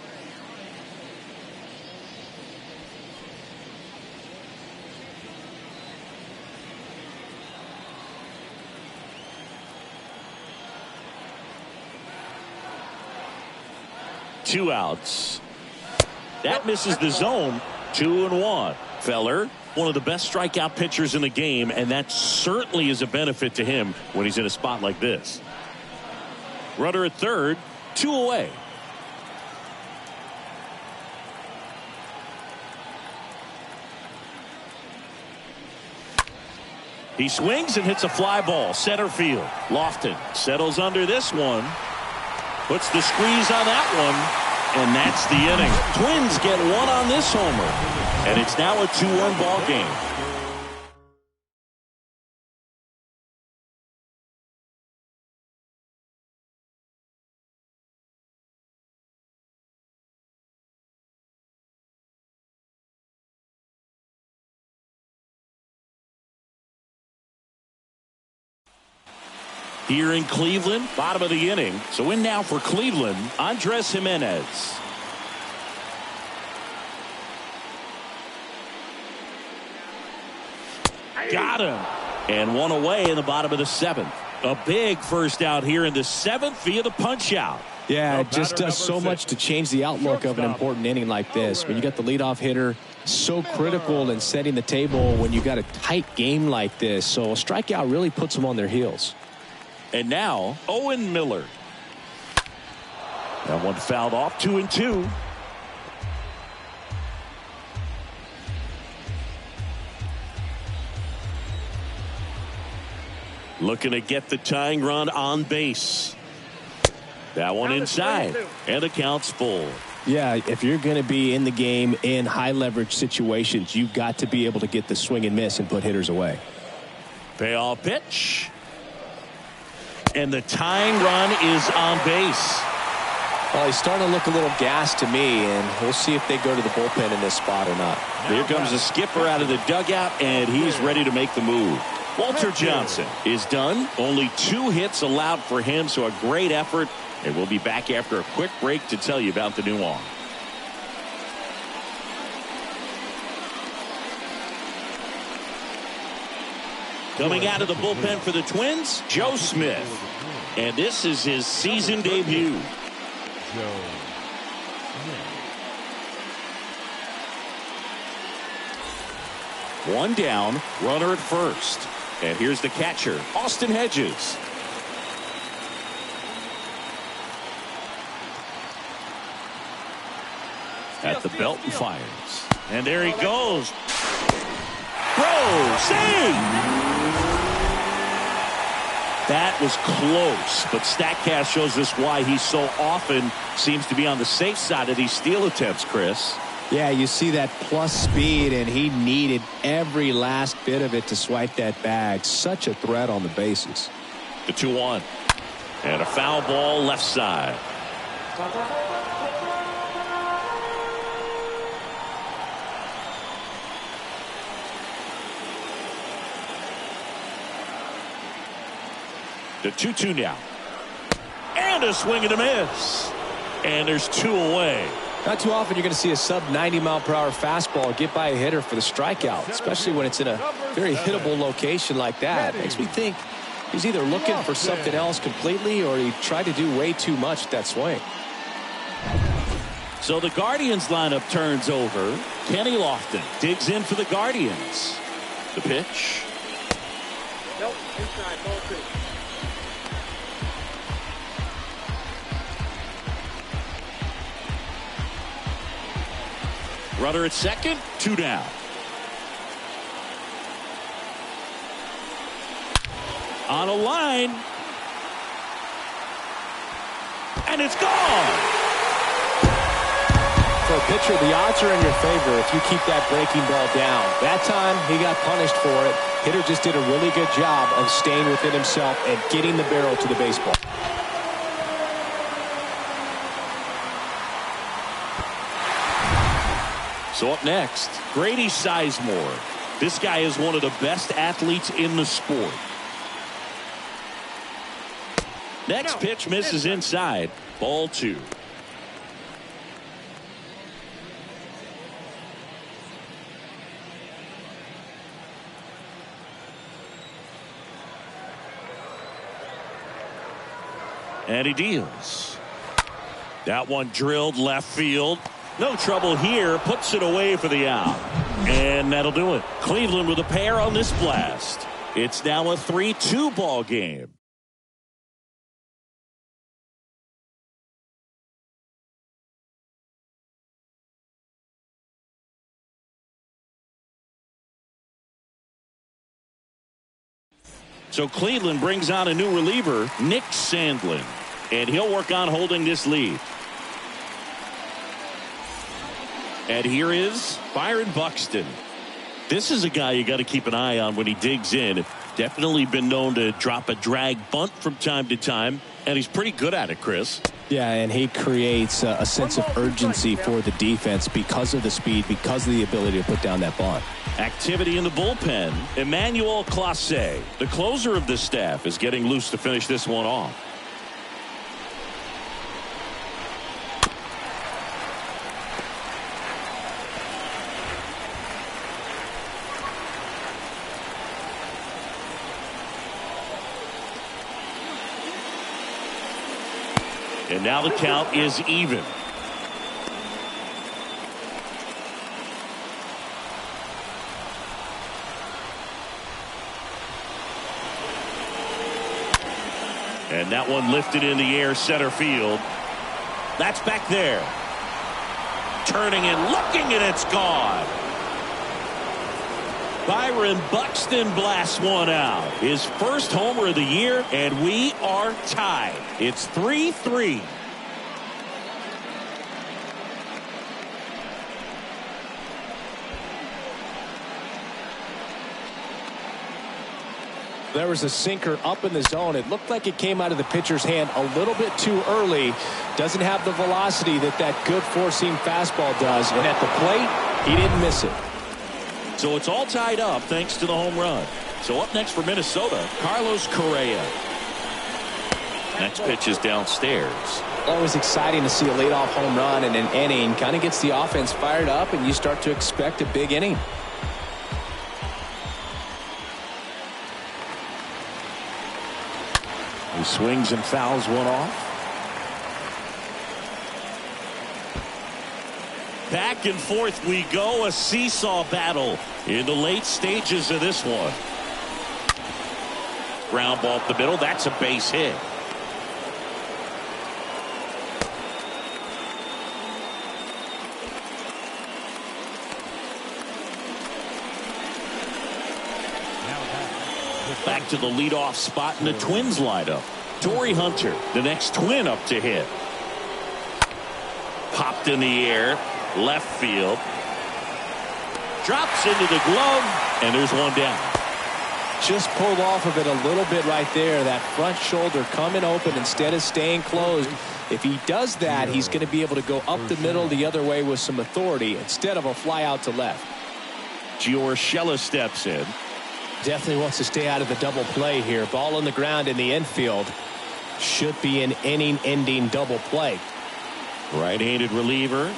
S1: Two outs. That misses the zone. 2-1. Feller, one of the best strikeout pitchers in the game, and that certainly is a benefit to him when he's in a spot like this. Runner at third, 2 away. He swings and hits a fly ball center field. Lofton settles under this one. Puts the squeeze on that one, and that's the inning. Twins get one on this homer, and it's now a 2-1 ball game. Here in Cleveland, bottom of the inning. So in now for Cleveland, Andres Jimenez. Got him. And one away in the bottom of the 7th. A big first out here in the 7th via the punch out.
S3: Yeah, it just does so much to change the outlook of an important inning like this. When you got the leadoff hitter, so critical in setting the table when you got a tight game like this. So a strikeout really puts them on their heels.
S1: And now, Owen Miller. That one fouled off, 2-2. Looking to get the tying run on base. That one inside, and the count's full.
S3: Yeah, if you're going to be in the game in high leverage situations, you've got to be able to get the swing and miss and put hitters away.
S1: Payoff pitch. And the tying run is on base.
S3: Well, he's starting to look a little gassed to me, and we'll see if they go to the bullpen in this spot or not.
S1: Here comes the skipper out of the dugout, and he's ready to make the move. Walter Johnson is done. Only 2 hits allowed for him, so a great effort. And we'll be back after a quick break to tell you about the new arm. Coming out of the bullpen for the Twins, Joe Smith. And this is his season debut. One down, runner at first. And here's the catcher, Austin Hedges. At the belt and fires. And there he goes. Throw, save! That was close, but StatCast shows us why he so often seems to be on the safe side of these steal attempts, Chris.
S3: Yeah, you see that plus speed, and he needed every last bit of it to swipe that bag. Such a threat on the bases.
S1: The 2-1. And a foul ball left side. The 2-2 now. And a swing and a miss. And there's 2 away.
S3: Not too often you're going to see a sub 90-mile-per-hour fastball get by a hitter for the strikeout, especially when it's in a very hittable location like that. Makes me think he's either looking for something else completely or he tried to do way too much with that swing.
S1: So the Guardians lineup turns over. Kenny Lofton digs in for the Guardians. The pitch.
S5: Nope, inside, ball 2.
S1: Runner at second, 2 down. On a line. And it's gone.
S3: For a pitcher, the odds are in your favor if you keep that breaking ball down. That time, he got punished for it. Hitter just did a really good job of staying within himself and getting the barrel to the baseball.
S1: So up next, Grady Sizemore. This guy is one of the best athletes in the sport. Next pitch misses inside. Ball 2. And he deals. That one drilled left field. No trouble here. Puts it away for the out. And that'll do it. Cleveland with a pair on this blast. It's now a 3-2 ball game. So Cleveland brings on a new reliever, Nick Sandlin. And he'll work on holding this lead. And here is Byron Buxton. This is a guy you got to keep an eye on when he digs in. Definitely been known to drop a drag bunt from time to time, and he's pretty good at it, Chris.
S3: Yeah, and he creates a sense of urgency for the defense because of the speed, because of the ability to put down that bunt.
S1: Activity in the bullpen. Emmanuel Clase, the closer of this staff, is getting loose to finish this one off. And now the count is even. And that one lifted in the air, center field. That's back there. Turning and looking, and it's gone. Byron Buxton blasts one out. His first homer of the year, and we are tied. It's 3-3.
S3: There was a sinker up in the zone. It looked like it came out of the pitcher's hand a little bit too early. Doesn't have the velocity that good four-seam fastball does. And at the plate, he didn't miss it.
S1: So it's all tied up thanks to the home run. So up next for Minnesota, Carlos Correa. Next pitch is downstairs.
S3: Always exciting to see a leadoff home run in an inning. Kind of gets the offense fired up, and you start to expect a big inning.
S1: He swings and fouls one off. Back and forth we go, a seesaw battle in the late stages of this one. Ground ball up the middle, that's a base hit. Back to the leadoff spot in the Twins lineup. Tory Hunter, the next Twin up to hit. Popped in the air. Left field. Drops into the glove, and there's one down.
S3: Just pulled off of it a little bit right there. That front shoulder coming open instead of staying closed. If he does that, he's going to be able to go up the middle the other way with some authority instead of a fly out to left.
S1: Urshela steps in.
S3: Definitely wants to stay out of the double play here. Ball on the ground in the infield. Should be an inning-ending double play.
S1: Right-handed reliever.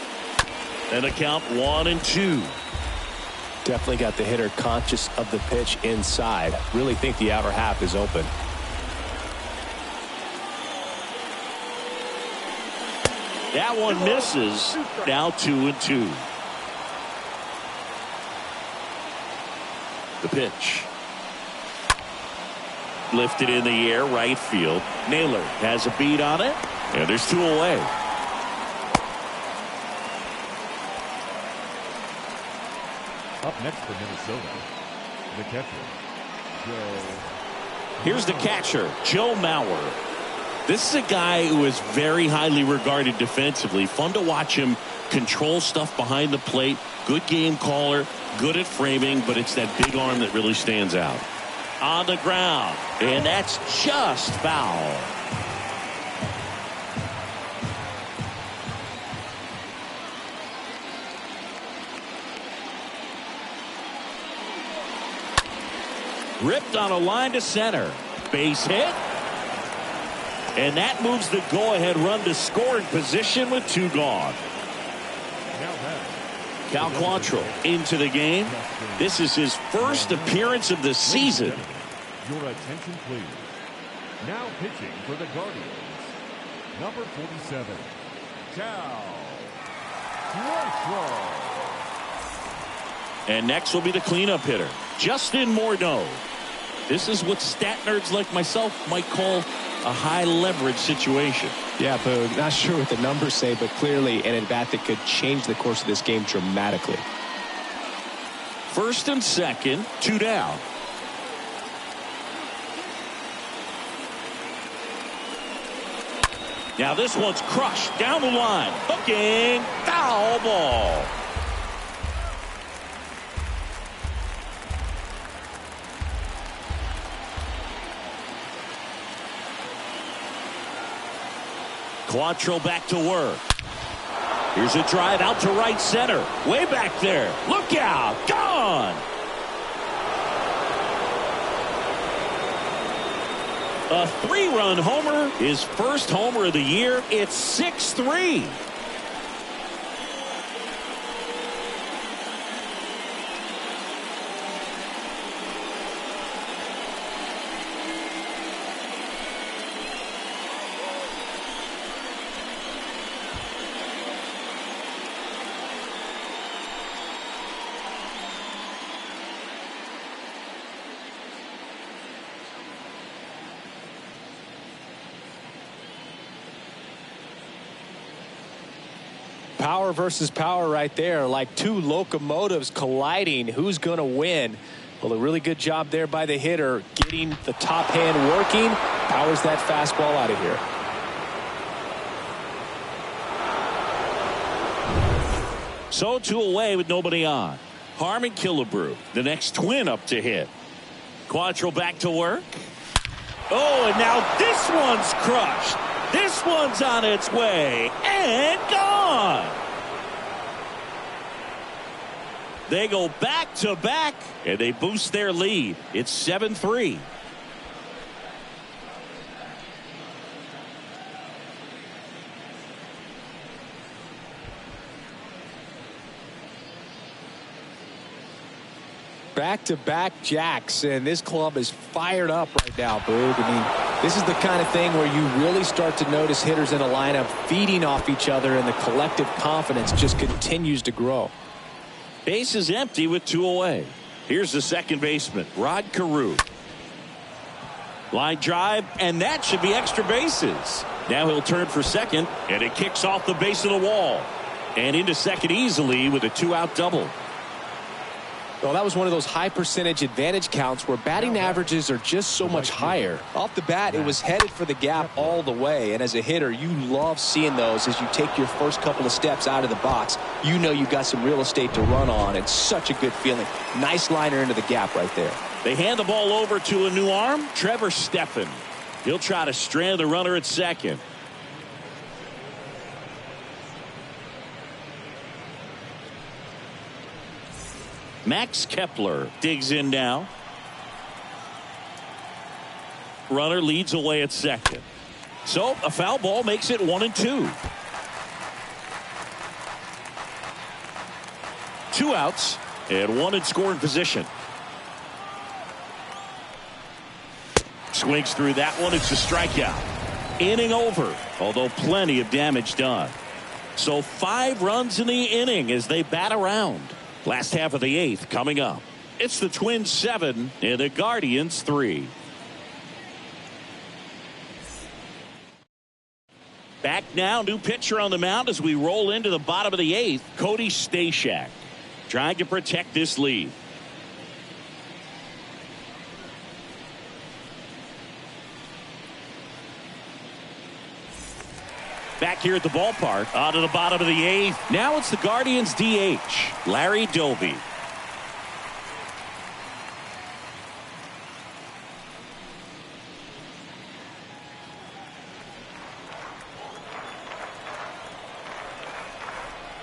S1: And a count 1-2.
S3: Definitely got the hitter conscious of the pitch inside. Really think the outer half is open.
S1: That one misses. Now 2-2. The pitch. Lifted in the air, right field. Naylor has a beat on it. And there's 2 away.
S4: Up next for Minnesota, the catcher, Joe.
S1: Here's the catcher, Joe Mauer. This is a guy who is very highly regarded defensively. Fun to watch him control stuff behind the plate. Good game caller, good at framing, but it's that big arm that really stands out. On the ground, and that's just foul. Ripped on a line to center. Base hit. And that moves the go-ahead run to scoring position with 2 gone. Cal Quantrill into the game. This is his first appearance of the season.
S4: Your attention, please. Now pitching for the Guardians, number 47, Cal Quantrill.
S1: And next will be the cleanup hitter, Justin Mordeau. This is what stat nerds like myself might call a high leverage situation.
S3: Yeah, Boog, not sure what the numbers say, but clearly an at-bat that could change the course of this game dramatically.
S1: First and second, 2 down. Now this one's crushed down the line. Hooking, foul ball. Quantrill back to work. Here's a drive out to right center. Way back there. Look out. Gone. A 3-run homer. His first homer of the year. It's 6-3.
S3: Power versus power right there, like 2 locomotives colliding. Who's going to win? Well, a really good job there by the hitter, getting the top hand working. Powers that fastball out of here.
S1: So 2 away with nobody on. Harmon Killebrew, the next Twin up to hit. Quantrill back to work. Oh, and now this one's crushed. This one's on its way and gone. They go back to back and they boost their lead. It's 7-3.
S3: Back-to-back jacks, and this club is fired up right now, Boog. I mean, this is the kind of thing where you really start to notice hitters in a lineup feeding off each other, and the collective confidence just continues to grow.
S1: Base is empty with 2 away. Here's the second baseman, Rod Carew. Line drive, and that should be extra bases. Now he'll turn for second, and it kicks off the base of the wall. And into second easily with a 2-out double.
S3: Well, that was one of those high percentage advantage counts where batting averages are just so much higher. Off the bat, it was headed for the gap all the way. And as a hitter, you love seeing those as you take your first couple of steps out of the box. You know you've got some real estate to run on. It's such a good feeling. Nice liner into the gap right there.
S1: They hand the ball over to a new arm, Trevor Steffen. He'll try to strand the runner at second. Max Kepler digs in now. Runner leads away at second. So a foul ball makes it 1-2. 2 outs and 1 in scoring position. Swings through that one. It's a strikeout. Inning over, although plenty of damage done. So 5 runs in the inning as they bat around. Last half of the 8th coming up. It's the Twins 7 and the Guardians 3. Back now, new pitcher on the mound as we roll into the bottom of the 8th. Cody Stashak trying to protect this lead. Back here at the ballpark, out of the bottom of the 8th. Now it's the Guardians DH, Larry Doby.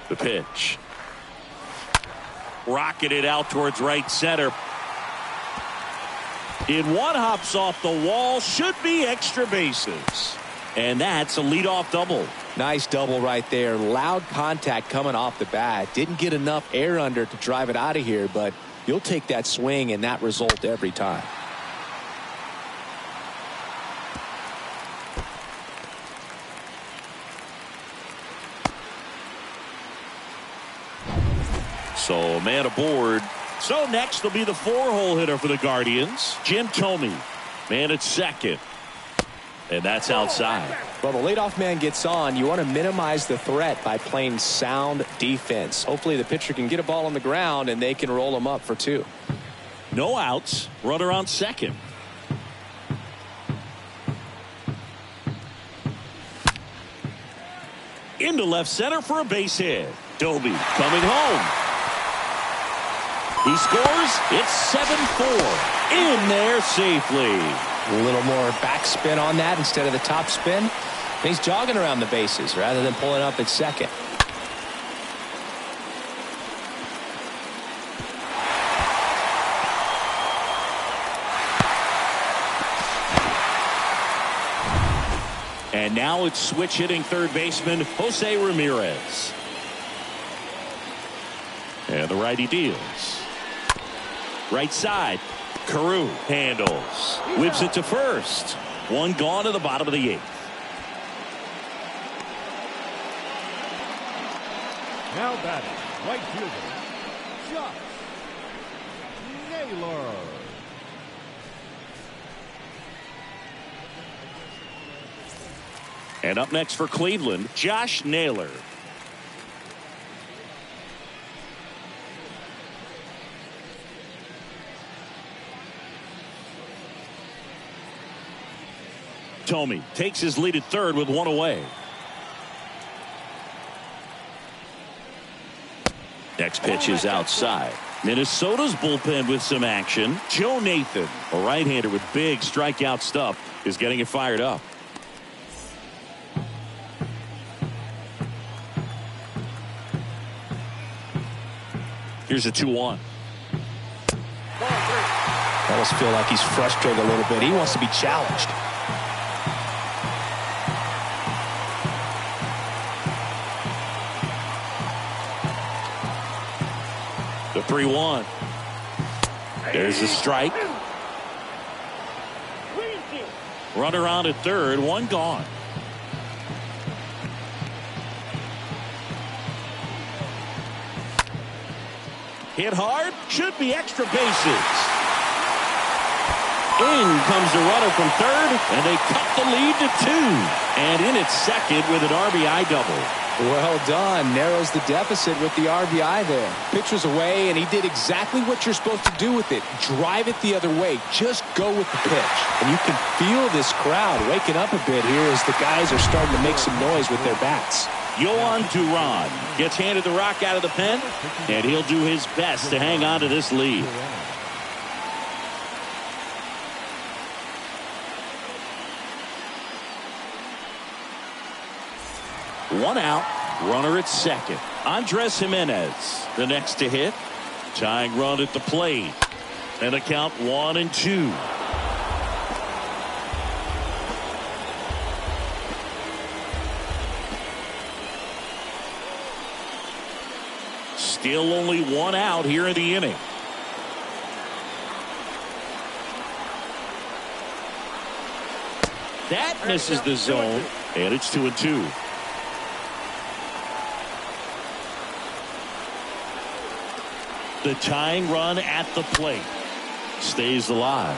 S1: The pitch. Rocketed out towards right center. In one, hops off the wall, should be extra bases. And that's a leadoff double.
S3: Nice double right there. Loud contact coming off the bat. Didn't get enough air under to drive it out of here, but you'll take that swing and that result every time.
S1: So man aboard. So next will be the 4-hole hitter for the Guardians, Jim Thome. Man at second. And that's outside.
S3: Well, the leadoff man gets on. You want to minimize the threat by playing sound defense. Hopefully the pitcher can get a ball on the ground and they can roll him up for 2.
S1: No outs. Runner on second. Into left center for a base hit. Thome coming home. He scores. It's 7-4. In there safely.
S3: A little more backspin on that instead of the top spin. And he's jogging around the bases rather than pulling up at second.
S1: And now it's switch hitting third baseman Jose Ramirez. And the righty deals. Right side. Carew handles. Whips it to first. One gone to the bottom of the 8th.
S4: Now batting, right fielder, Josh Naylor.
S1: And up next for Cleveland, Josh Naylor. Thome takes his lead at third with 1 away. Next pitch is outside. Minnesota's bullpen with some action. Joe Nathan, a right-hander with big strikeout stuff, is getting it fired up. Here's a 2-1.
S3: I almost feel like he's frustrated a little bit. He wants to be challenged.
S1: The 3-1. There's a strike. Runner on at third, 1 gone. Hit hard, should be extra bases. In comes the runner from third, and they cut the lead to 2. And in at second with an RBI double.
S3: Well done. Narrows the deficit with the RBI there. Pitch was away, and he did exactly what you're supposed to do with it. Drive it the other way. Just go with the pitch. And you can feel this crowd waking up a bit here as the guys are starting to make some noise with their bats.
S1: Yohan Duran gets handed the rock out of the pen, and he'll do his best to hang on to this lead. One out, runner at second. Andres Jimenez, the next to hit. Tying run at the plate. And the count 1-2. Still only 1 out here in the inning. That misses the zone, and it's 2-2. The tying run at the plate stays alive.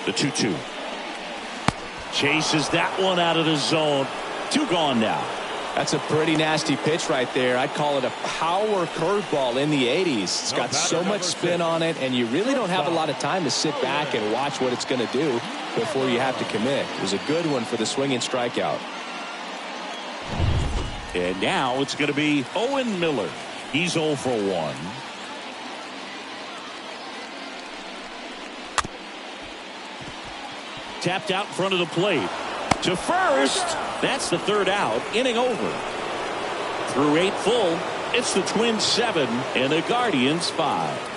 S1: The 2-2. Chases that one out of the zone. 2 gone now.
S3: That's a pretty nasty pitch right there. I'd call it a power curveball in the 80s. It's got so much spin on it, and you really don't have a lot of time to sit back and watch what it's going to do before you have to commit. It was a good one for the swinging strikeout.
S1: And now it's going to be Owen Miller. He's 0 for 1. Tapped out in front of the plate. To first. That's the third out. Inning over. Through 8 full, it's the Twins 7 and the Guardians 5.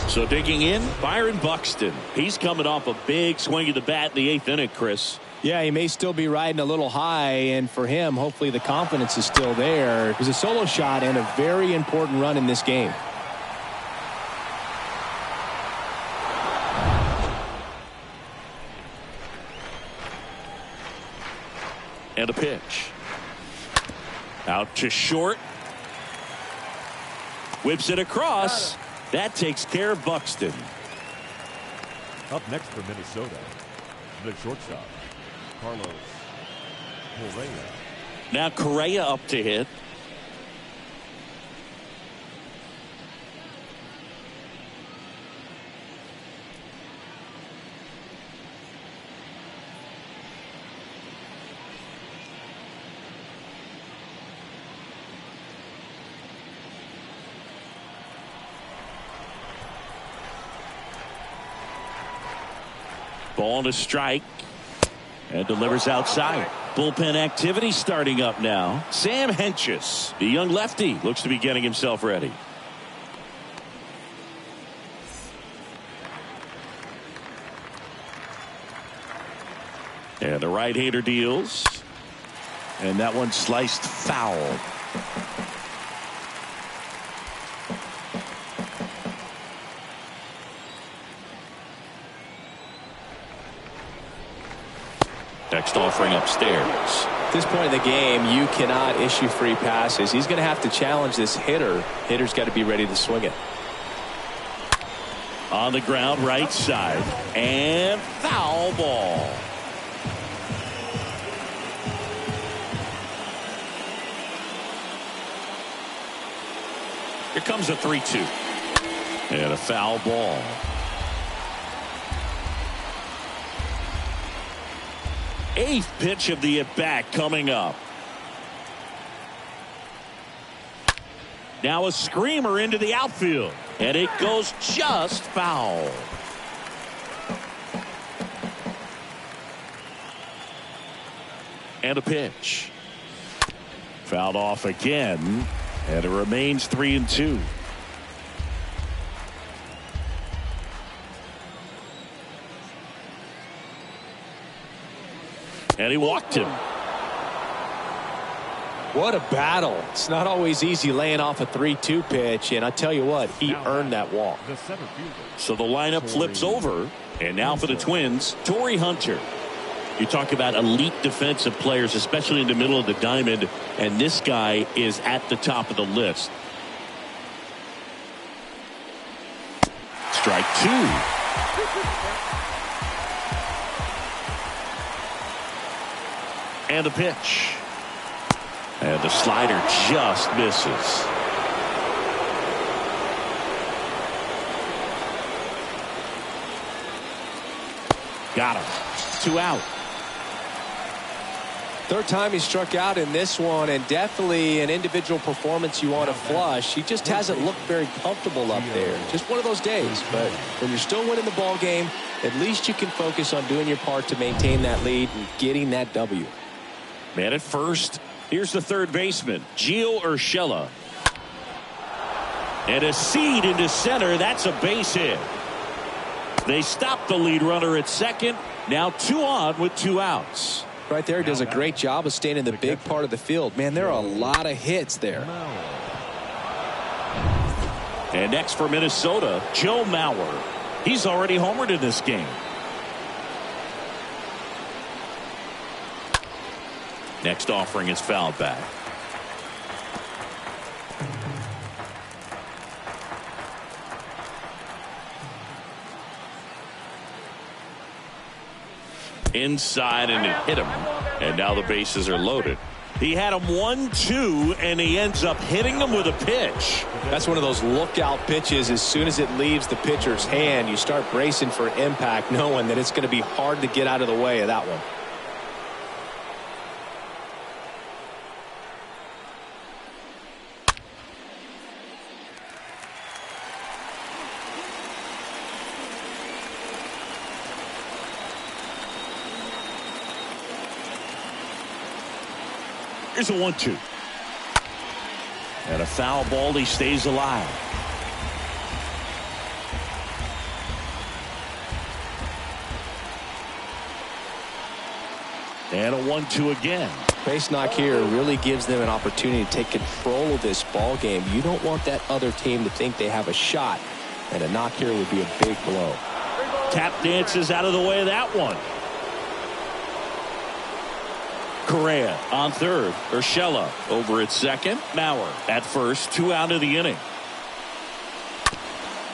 S1: So digging in, Byron Buxton. He's coming off a big swing of the bat in the 8th inning, Chris.
S2: Yeah, he may still be riding a little high, and for him, hopefully the confidence is still there. It was a solo shot and a very important run in this game.
S1: And a pitch. Out to short. Whips it across. That takes care of Buxton.
S4: Up next for Minnesota, the shortstop, Carlos Correa.
S1: Now Correa up to hit. Ball to strike and delivers outside. Bullpen activity starting up now. Sam Hedges, the young lefty, looks to be getting himself ready. And the right-hander deals. And that one sliced foul. Next offering upstairs.
S3: At this point in the game, you cannot issue free passes. He's going to have to challenge this hitter. Hitter's got to be ready to swing it.
S1: On the ground, right side. And foul ball. Here comes a 3-2. And a foul ball. Eighth pitch of the at-bat coming up. Now a screamer into the outfield. And it goes just foul. And a pitch. Fouled off again. And it remains 3-2. And he walked him.
S3: What a battle. It's not always easy laying off a 3-2 pitch, and I tell you what, he earned that walk.
S1: So the lineup flips over, and now for the Twins, Tory Hunter. You talk about elite defensive players, especially in the middle of the diamond, and this guy is at the top of the list. Strike 2. And a pitch. And the slider just misses. Got him. 2 out.
S3: Third time he struck out in this one, and definitely an individual performance you want to flush. He just hasn't looked very comfortable up there. Just one of those days. But when you're still winning the ball game, at least you can focus on doing your part to maintain that lead and getting that W.
S1: Man at first. Here's the third baseman, Gio Urshela. And a seed into center. That's a base hit. They stop the lead runner at second. Now 2 on with 2 outs.
S3: Right there, does a great job of staying in the big part of the field. Man, there are a lot of hits there.
S1: And next for Minnesota, Joe Mauer. He's already homered in this game. Next offering is fouled back. Inside, and it hit him. And now the bases are loaded. He had him 1-2, and he ends up hitting them with a pitch.
S3: That's one of those lookout pitches. As soon as it leaves the pitcher's hand, you start bracing for impact, knowing that it's going to be hard to get out of the way of that one.
S1: Here's a 1-2. And a foul ball. He stays alive. And a 1-2 again.
S3: Base knock here really gives them an opportunity to take control of this ball game. You don't want that other team to think they have a shot, and a knock here would be a big blow.
S1: Tap dances out of the way of that one. Correa on third. Urshela over at second. Mauer at first. 2 out of the inning.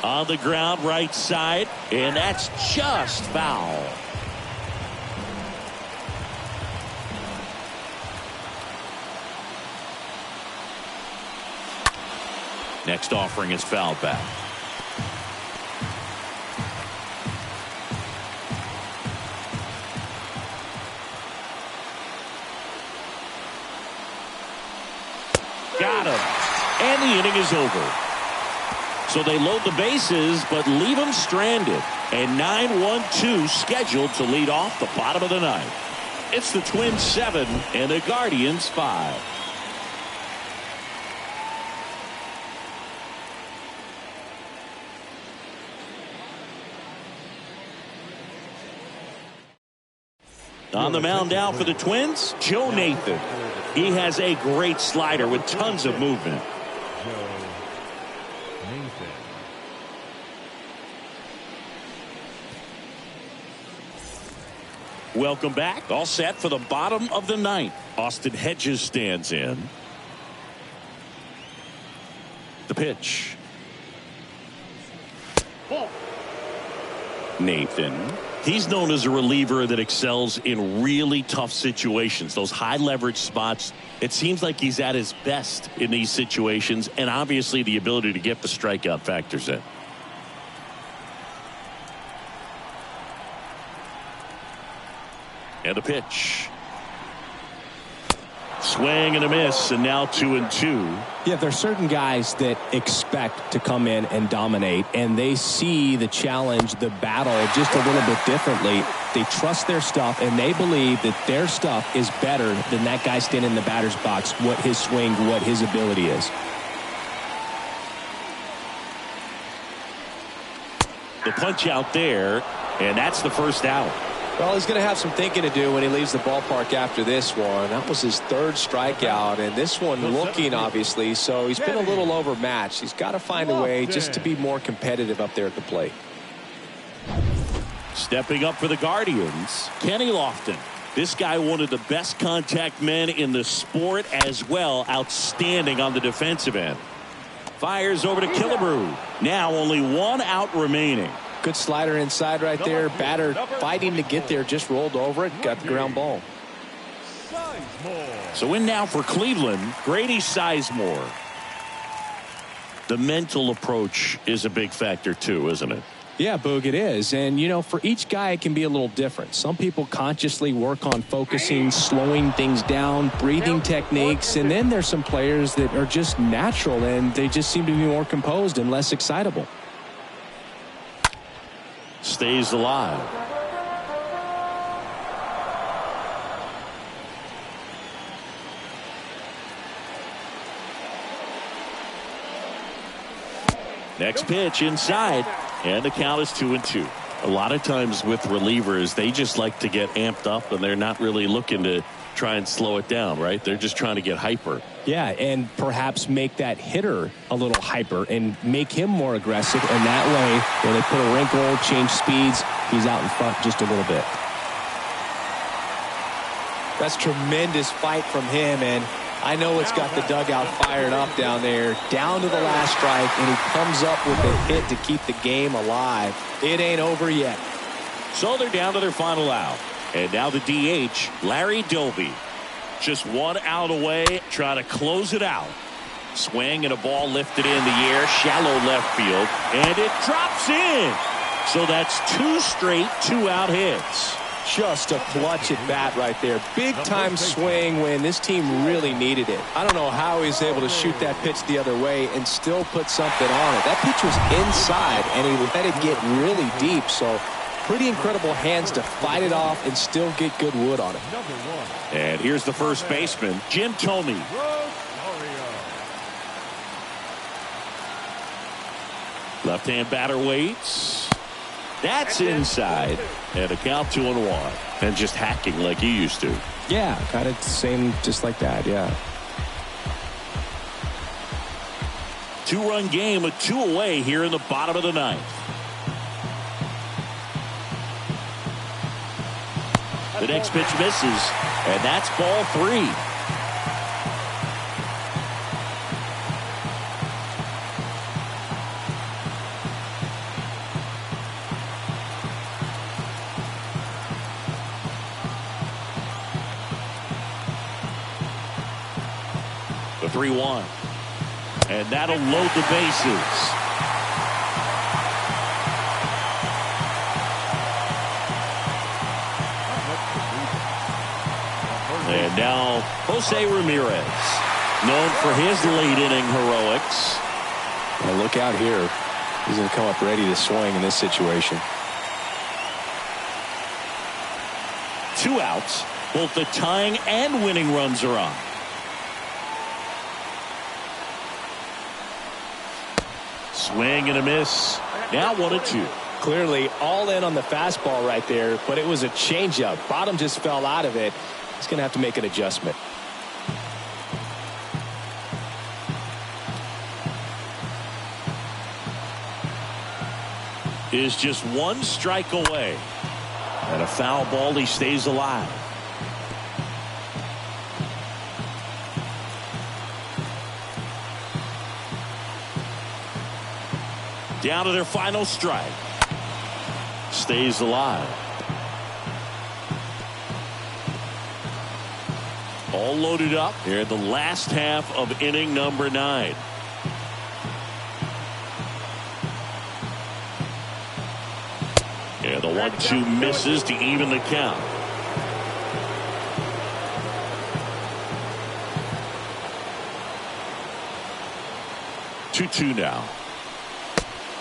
S1: On the ground right side, and that's just foul. Next offering is fouled back. Got him. And the inning is over. So they load the bases but leave them stranded. And 9-1-2 scheduled to lead off the bottom of the ninth. It's the Twins 7 and the Guardians 5. On the mound now for the Twins, Joe Nathan. He has a great slider with tons of movement. Welcome back. All set for the bottom of the ninth. Austin Hedges stands in. The pitch. Nathan. He's known as a reliever that excels in really tough situations. Those high leverage spots. It seems like he's at his best in these situations, and obviously the ability to get the strikeout factors in. And the pitch. Swing and a miss, and now 2-2.
S3: Yeah, there's certain guys that expect to come in and dominate, and they see the challenge, the battle just a little bit differently. They trust their stuff, and they believe that their stuff is better than that guy standing in the batter's box, what his swing, what his ability is.
S1: The punch out there, and that's the first out.
S3: Well, he's going to have some thinking to do when he leaves the ballpark after this one. That was his third strikeout, and this one looking, obviously, so he's been a little overmatched. He's got to find a way just to be more competitive up there at the plate.
S1: Stepping up for the Guardians, Kenny Lofton. This guy, one of the best contact men in the sport as well. Outstanding on the defensive end. Fires over to Killebrew. Now only 1 out remaining.
S3: Good slider inside right there. Batter fighting to get there, just rolled over it, got the ground ball.
S1: So in now for Cleveland, Grady Sizemore. The mental approach is a big factor too, isn't it?
S3: Yeah, Boog, it is. And, you know, for each guy, it can be a little different. Some people consciously work on focusing, slowing things down, breathing techniques. And then there's some players that are just natural and they just seem to be more composed and less excitable.
S1: Stays alive. Next pitch inside, and the count is 2-2. A lot of times with relievers, they just like to get amped up, and they're not really looking to try and slow it down, right? They're just trying to get hyper.
S3: Yeah, and perhaps make that hitter a little hyper and make him more aggressive, and that way, when they put a wrinkle, change speeds, he's out in front just a little bit. That's tremendous fight from him, and I know it's got the dugout fired up down there, down to the last strike, and he comes up with a hit to keep the game alive. It ain't over yet.
S1: So they're down to their final out. And now the DH, Larry Doby. Just 1 out away, trying to close it out. Swing and a ball lifted in the air, shallow left field, and it drops in. So that's 2 straight 2-out hits.
S3: Just a clutch at bat right there. Big time swing when this team really needed it. I don't know how he was able to shoot that pitch the other way and still put something on it. That pitch was inside and he let it get really deep. So pretty incredible hands to fight it off and still get good wood on it.
S1: And here's the first baseman, Jim Thome. Left-hand batter waits. That's inside. And a count 2-1. And just hacking like he used to.
S3: Yeah, kind of same, just like that, yeah.
S1: 2-run game with 2 away here in the bottom of the 9th. The next pitch misses, and that's ball 3. The 3-1. And that'll load the bases. And now Jose Ramirez, known for his late inning heroics.
S3: Well, look out here. He's going to come up ready to swing in this situation.
S1: 2 outs. Both the tying and winning runs are on. Swing and a miss. Now 1-2.
S3: Clearly all in on the fastball right there, but it was a changeup. Bottom just fell out of it. He's going to have to make an adjustment.
S1: Is just 1 strike away. And a foul ball, he stays alive. Down to their final strike. Stays alive. All loaded up here in the last half of inning number 9. And the 1-2 misses to even the count. 2-2 now.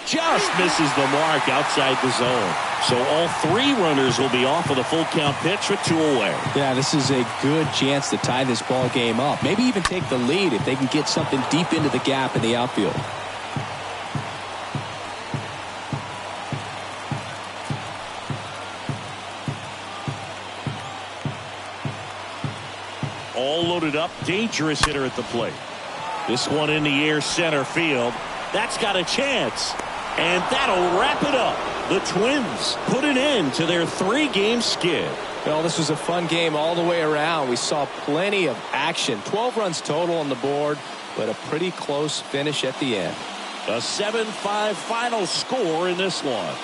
S1: Just misses the mark outside the zone. So all 3 runners will be off of the full count pitch with 2 away.
S2: Yeah, this is a good chance to tie this ball game up. Maybe even take the lead if they can get something deep into the gap in the outfield.
S1: All loaded up, dangerous hitter at the plate. This one in the air center field. That's got a chance. And that'll wrap it up. The Twins put an end to their 3-game skid.
S3: Well, this was a fun game all the way around. We saw plenty of action. 12 runs total on the board, but a pretty close finish at the end.
S1: A 7-5 final score in this one.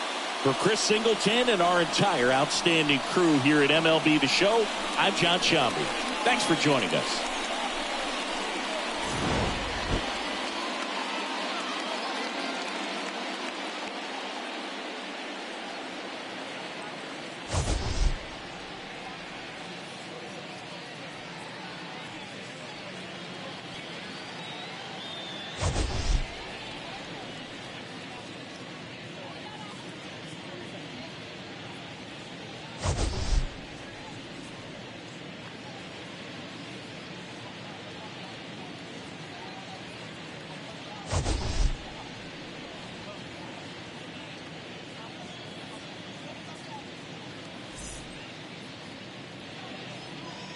S1: For Chris Singleton and our entire outstanding crew here at MLB The Show, I'm John Sciambi. Thanks for joining us.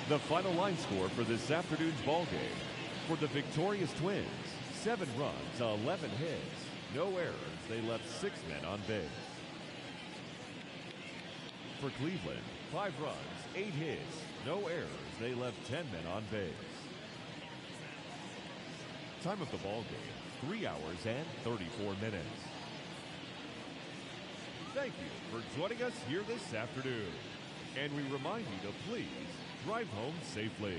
S4: The final line score for this afternoon's ball game. For the victorious Twins, 7 runs, 11 hits, no errors. They left 6 men on base. For Cleveland, 5 runs, 8 hits, no errors. They left 10 men on base. Time of the ball game, 3 hours and 34 minutes. Thank you for joining us here this afternoon. And we remind you to please drive home safely.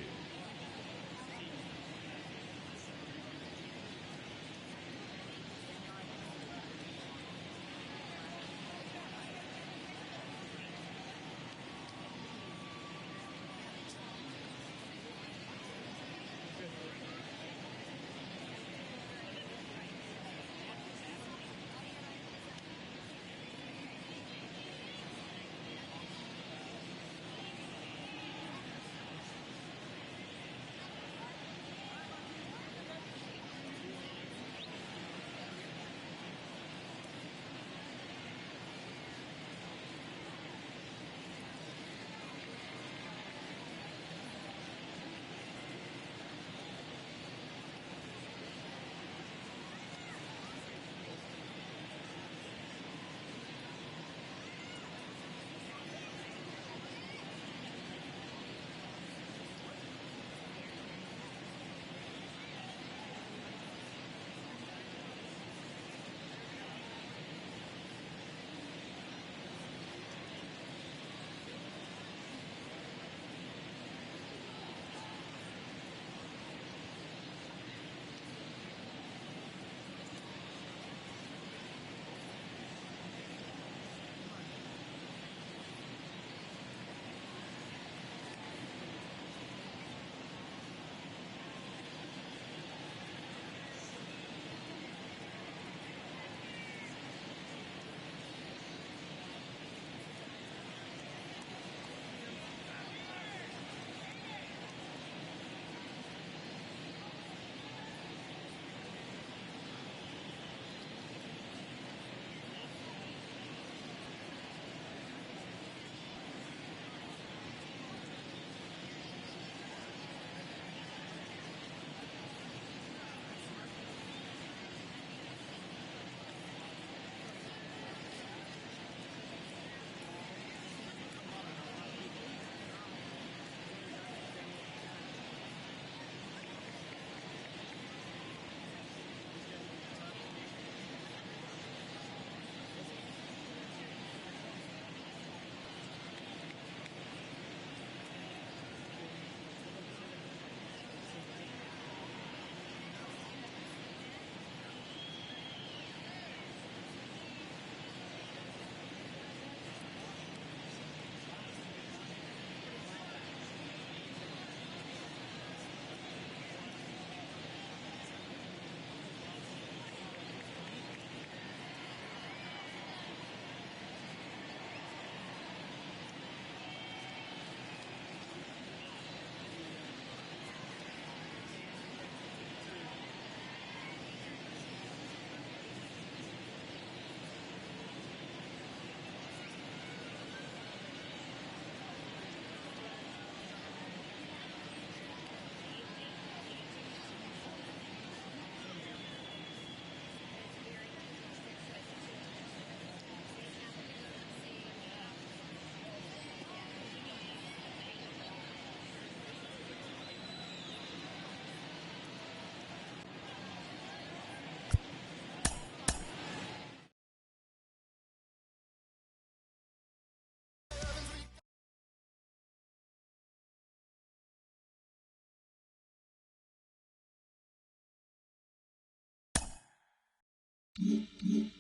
S6: you.